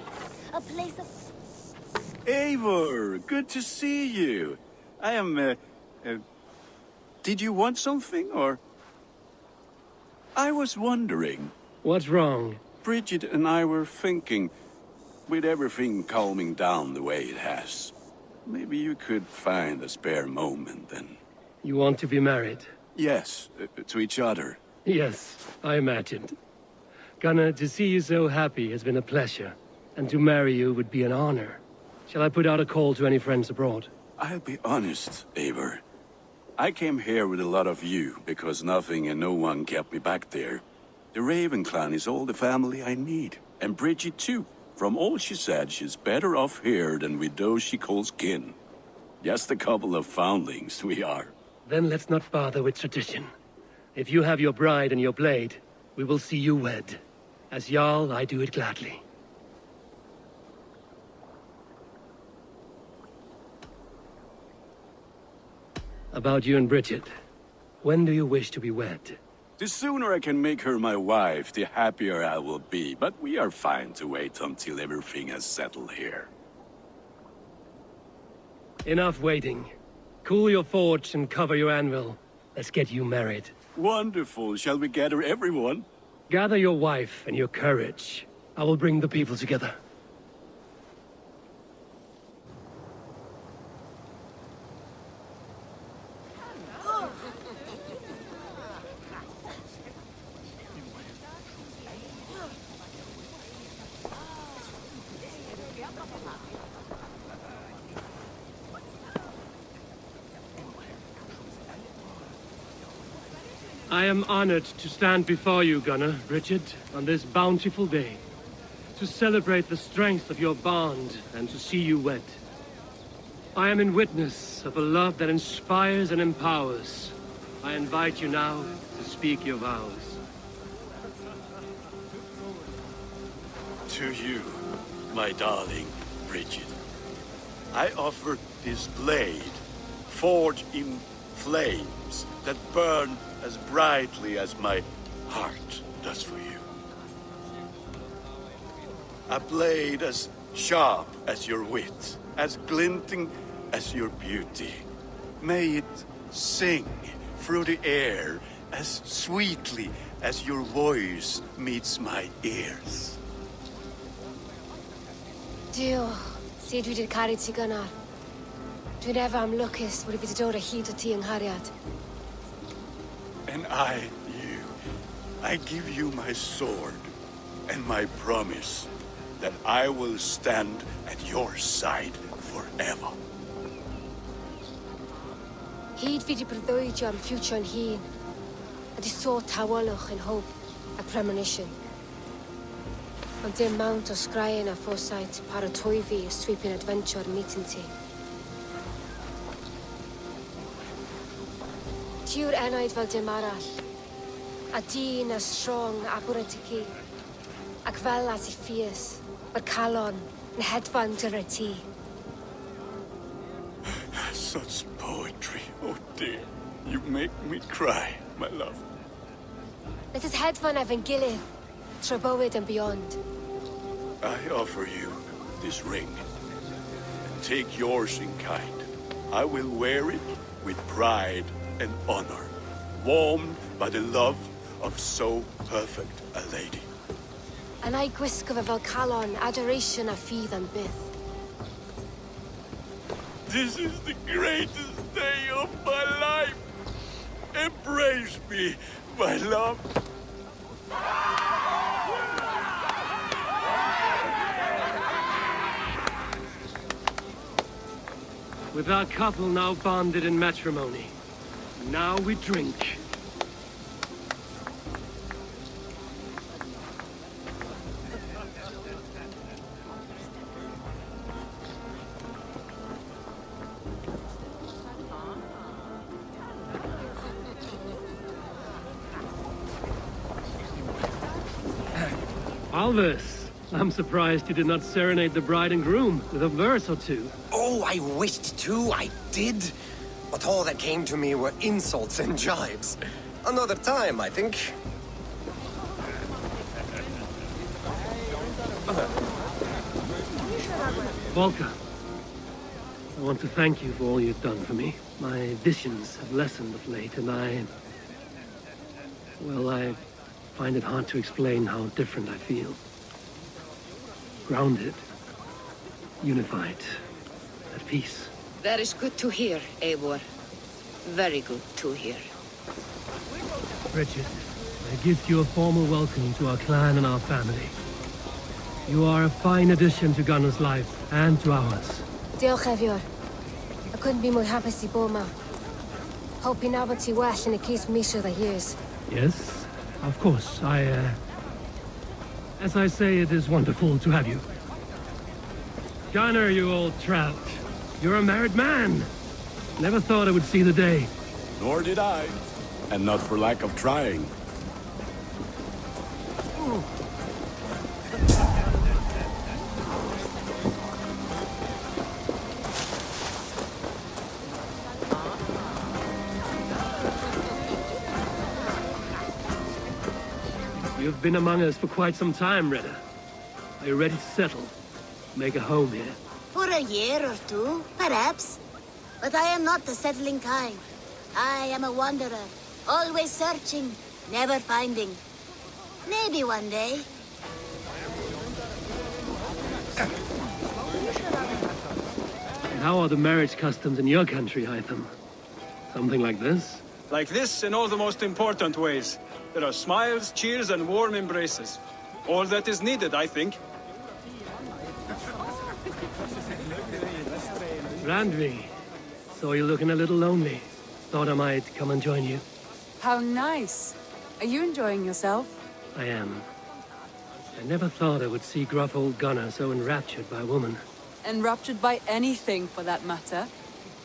A place of... Eivor, good to see you. I am, did you want something, or? I was wondering. What's wrong? Bridget and I were thinking, with everything calming down the way it has, maybe you could find a spare moment and... You want to be married? Yes, to each other. Yes, I imagined. Gunnar, to see you so happy has been a pleasure, and to marry you would be an honor. Shall I put out a call to any friends abroad? I'll be honest, Eivor. I came here with a lot of you, because nothing and no one kept me back there. The Raven clan is all the family I need, and Bridget too. From all she said, she's better off here than with those she calls kin. Just a couple of foundlings we are. Then let's not bother with tradition. If you have your bride and your blade, we will see you wed. As Jarl, I do it gladly. About you and Bridget. When do you wish to be wed? The sooner I can make her my wife, the happier I will be. But we are fine to wait until everything has settled here. Enough waiting. Cool your forge and cover your anvil. Let's get you married. Wonderful. Shall we gather everyone? Gather your wife and your courage. I will bring the people together. I am honored to stand before you, Gunnar, Richard, on this bountiful day, to celebrate the strength of your bond and to see you wed. I am in witness of a love that inspires and empowers. I invite you now to speak your vows. To you, my darling Bridget, I offer this blade, forged in flames that burn as brightly as my heart does for you. A blade as sharp as your wit, as glinting as your beauty. May it sing through the air as sweetly as your voice meets my ears. Dio, see dwi di'r caru ti gynnar. Dwi'n efo am lwcus bod I wedi dod o hyd o ti yng nghariad. And I give you my sword and my promise that I will stand at your side forever. Hyd fi di breuddwydio am ffiwtio'n hun, a di sôn tawolwch yn hope a premonition. Ond dim mount o sgraen a foresight paratoi fi a sweeping adventure meeting ti. Tiw'r enaid fel dim arall, a dyn as strong a bwr y ti, ac fel at I ffies, mae'r calon yn hedfan dyr y ti. Such poetry, oh dear. You make me cry, my love. Let us hedfan efo'n gilydd, tro bywyd and beyond. I offer you this ring. And take yours in kind. I will wear it with pride and honor, warmed by the love of so perfect a lady. And I gwisgo fe fel calon, adoration a ffydd am byth. This is the greatest day of my life. Embrace me, my love. With our couple now bonded in matrimony, now we drink. Alvis, I'm surprised you did not serenade the bride and groom with a verse or two. Oh, I wished to, I did. But all that came to me were insults and jibes. Another time, I think. Volker, I want to thank you for all you've done for me. My visions have lessened of late, and I find it hard to explain how different I feel. Grounded, unified, at peace. That is good to hear, Eivor. Very good to hear. Richard, I gift you a formal welcome to our clan and our family. You are a fine addition to Gunnar's life and to ours. Diolch, Eivor. I couldn't be more happy to bo ma. Hope you nabod ti well yn y cys misio the years. Yes, of course. As I say, it is wonderful to have you. Gunnar, you old trout. You're a married man. Never thought I would see the day. Nor did I. And not for lack of trying. You've been among us for quite some time, Reda. Are you ready to settle? Make a home here? For a year or two, perhaps. But I am not the settling kind. I am a wanderer, always searching, never finding. Maybe one day. And how are the marriage customs in your country, Hytham? Something like this? Like this in all the most important ways. There are smiles, cheers, and warm embraces. All that is needed, I think. Randvi, saw you looking a little lonely. Thought I might come and join you. How nice. Are you enjoying yourself? I am. I never thought I would see gruff old Gunnar so enraptured by a woman. Enraptured by anything, for that matter.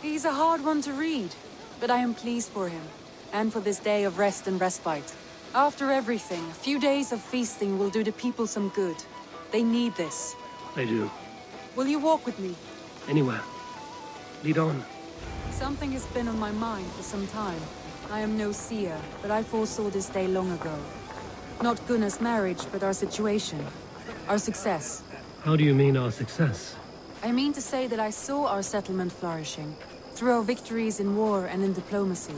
He's a hard one to read, but I am pleased for him, and for this day of rest and respite. After everything, a few days of feasting will do the people some good. They need this. I do. Will you walk with me? Anywhere. Lead on. Something has been on my mind for some time. I am no seer, but I foresaw this day long ago. Not Gunnar's marriage, but our situation. Our success. How do you mean our success? I mean to say that I saw our settlement flourishing, through our victories in war and in diplomacy.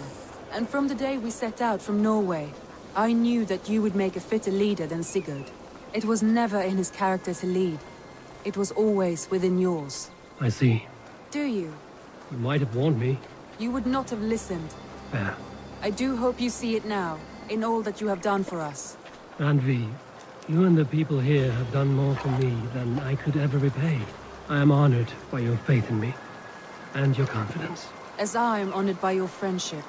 And from the day we set out from Norway, I knew that you would make a fitter leader than Sigurd. It was never in his character to lead. It was always within yours. I see. Do you? You might have warned me. You would not have listened. Fair. I do hope you see it now, in all that you have done for us. Randvi, you and the people here have done more for me than I could ever repay. I am honored by your faith in me, and your confidence. As I am honored by your friendship.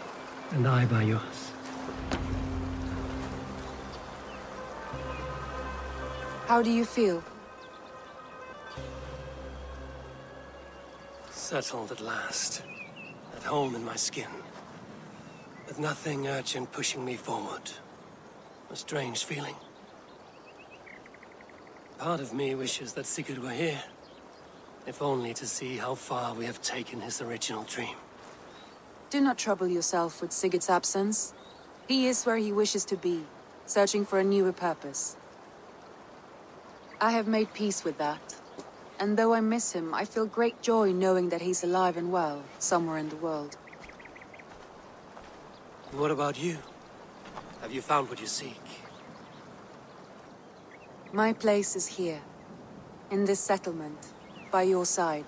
And I by yours. How do you feel? Settled at last. At home in my skin. With nothing urgent pushing me forward. A strange feeling. Part of me wishes that Sigurd were here. If only to see how far we have taken his original dream. Do not trouble yourself with Sigurd's absence. He is where he wishes to be, searching for a newer purpose. I have made peace with that. And though I miss him, I feel great joy knowing that he's alive and well, somewhere in the world. And what about you? Have you found what you seek? My place is here. In this settlement. By your side.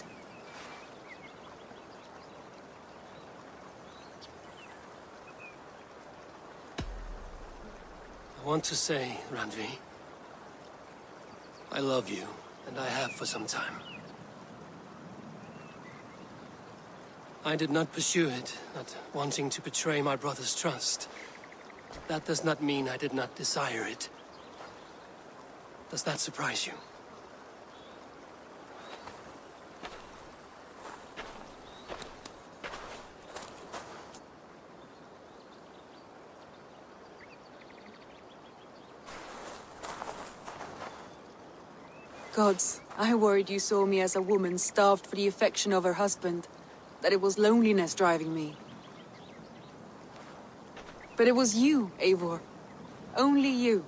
I want to say, Randvi, I love you, and I have for some time. I did not pursue it, not wanting to betray my brother's trust. That does not mean I did not desire it. Does that surprise you? Gods, I worried you saw me as a woman starved for the affection of her husband. That it was loneliness driving me. But it was you, Eivor. Only you.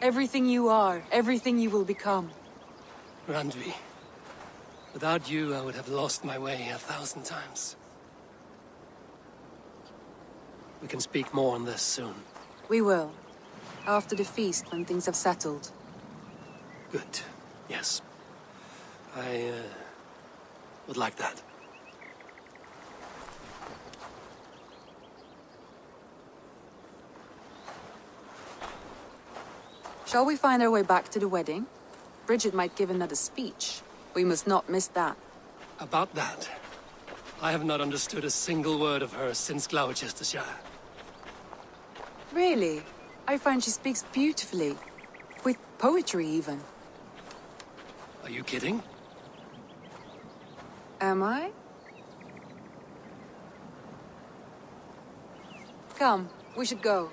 Everything you are, everything you will become. Randvi, without you I would have lost my way 1,000 times. We can speak more on this soon. We will. After the feast, when things have settled. Good. Yes. I, would like that. Shall we find our way back to the wedding? Bridget might give another speech. We must not miss that. About that, I have not understood a single word of hers since Gloucestershire. Really? I find she speaks beautifully. With poetry, even. Are you kidding? Am I? Come, we should go.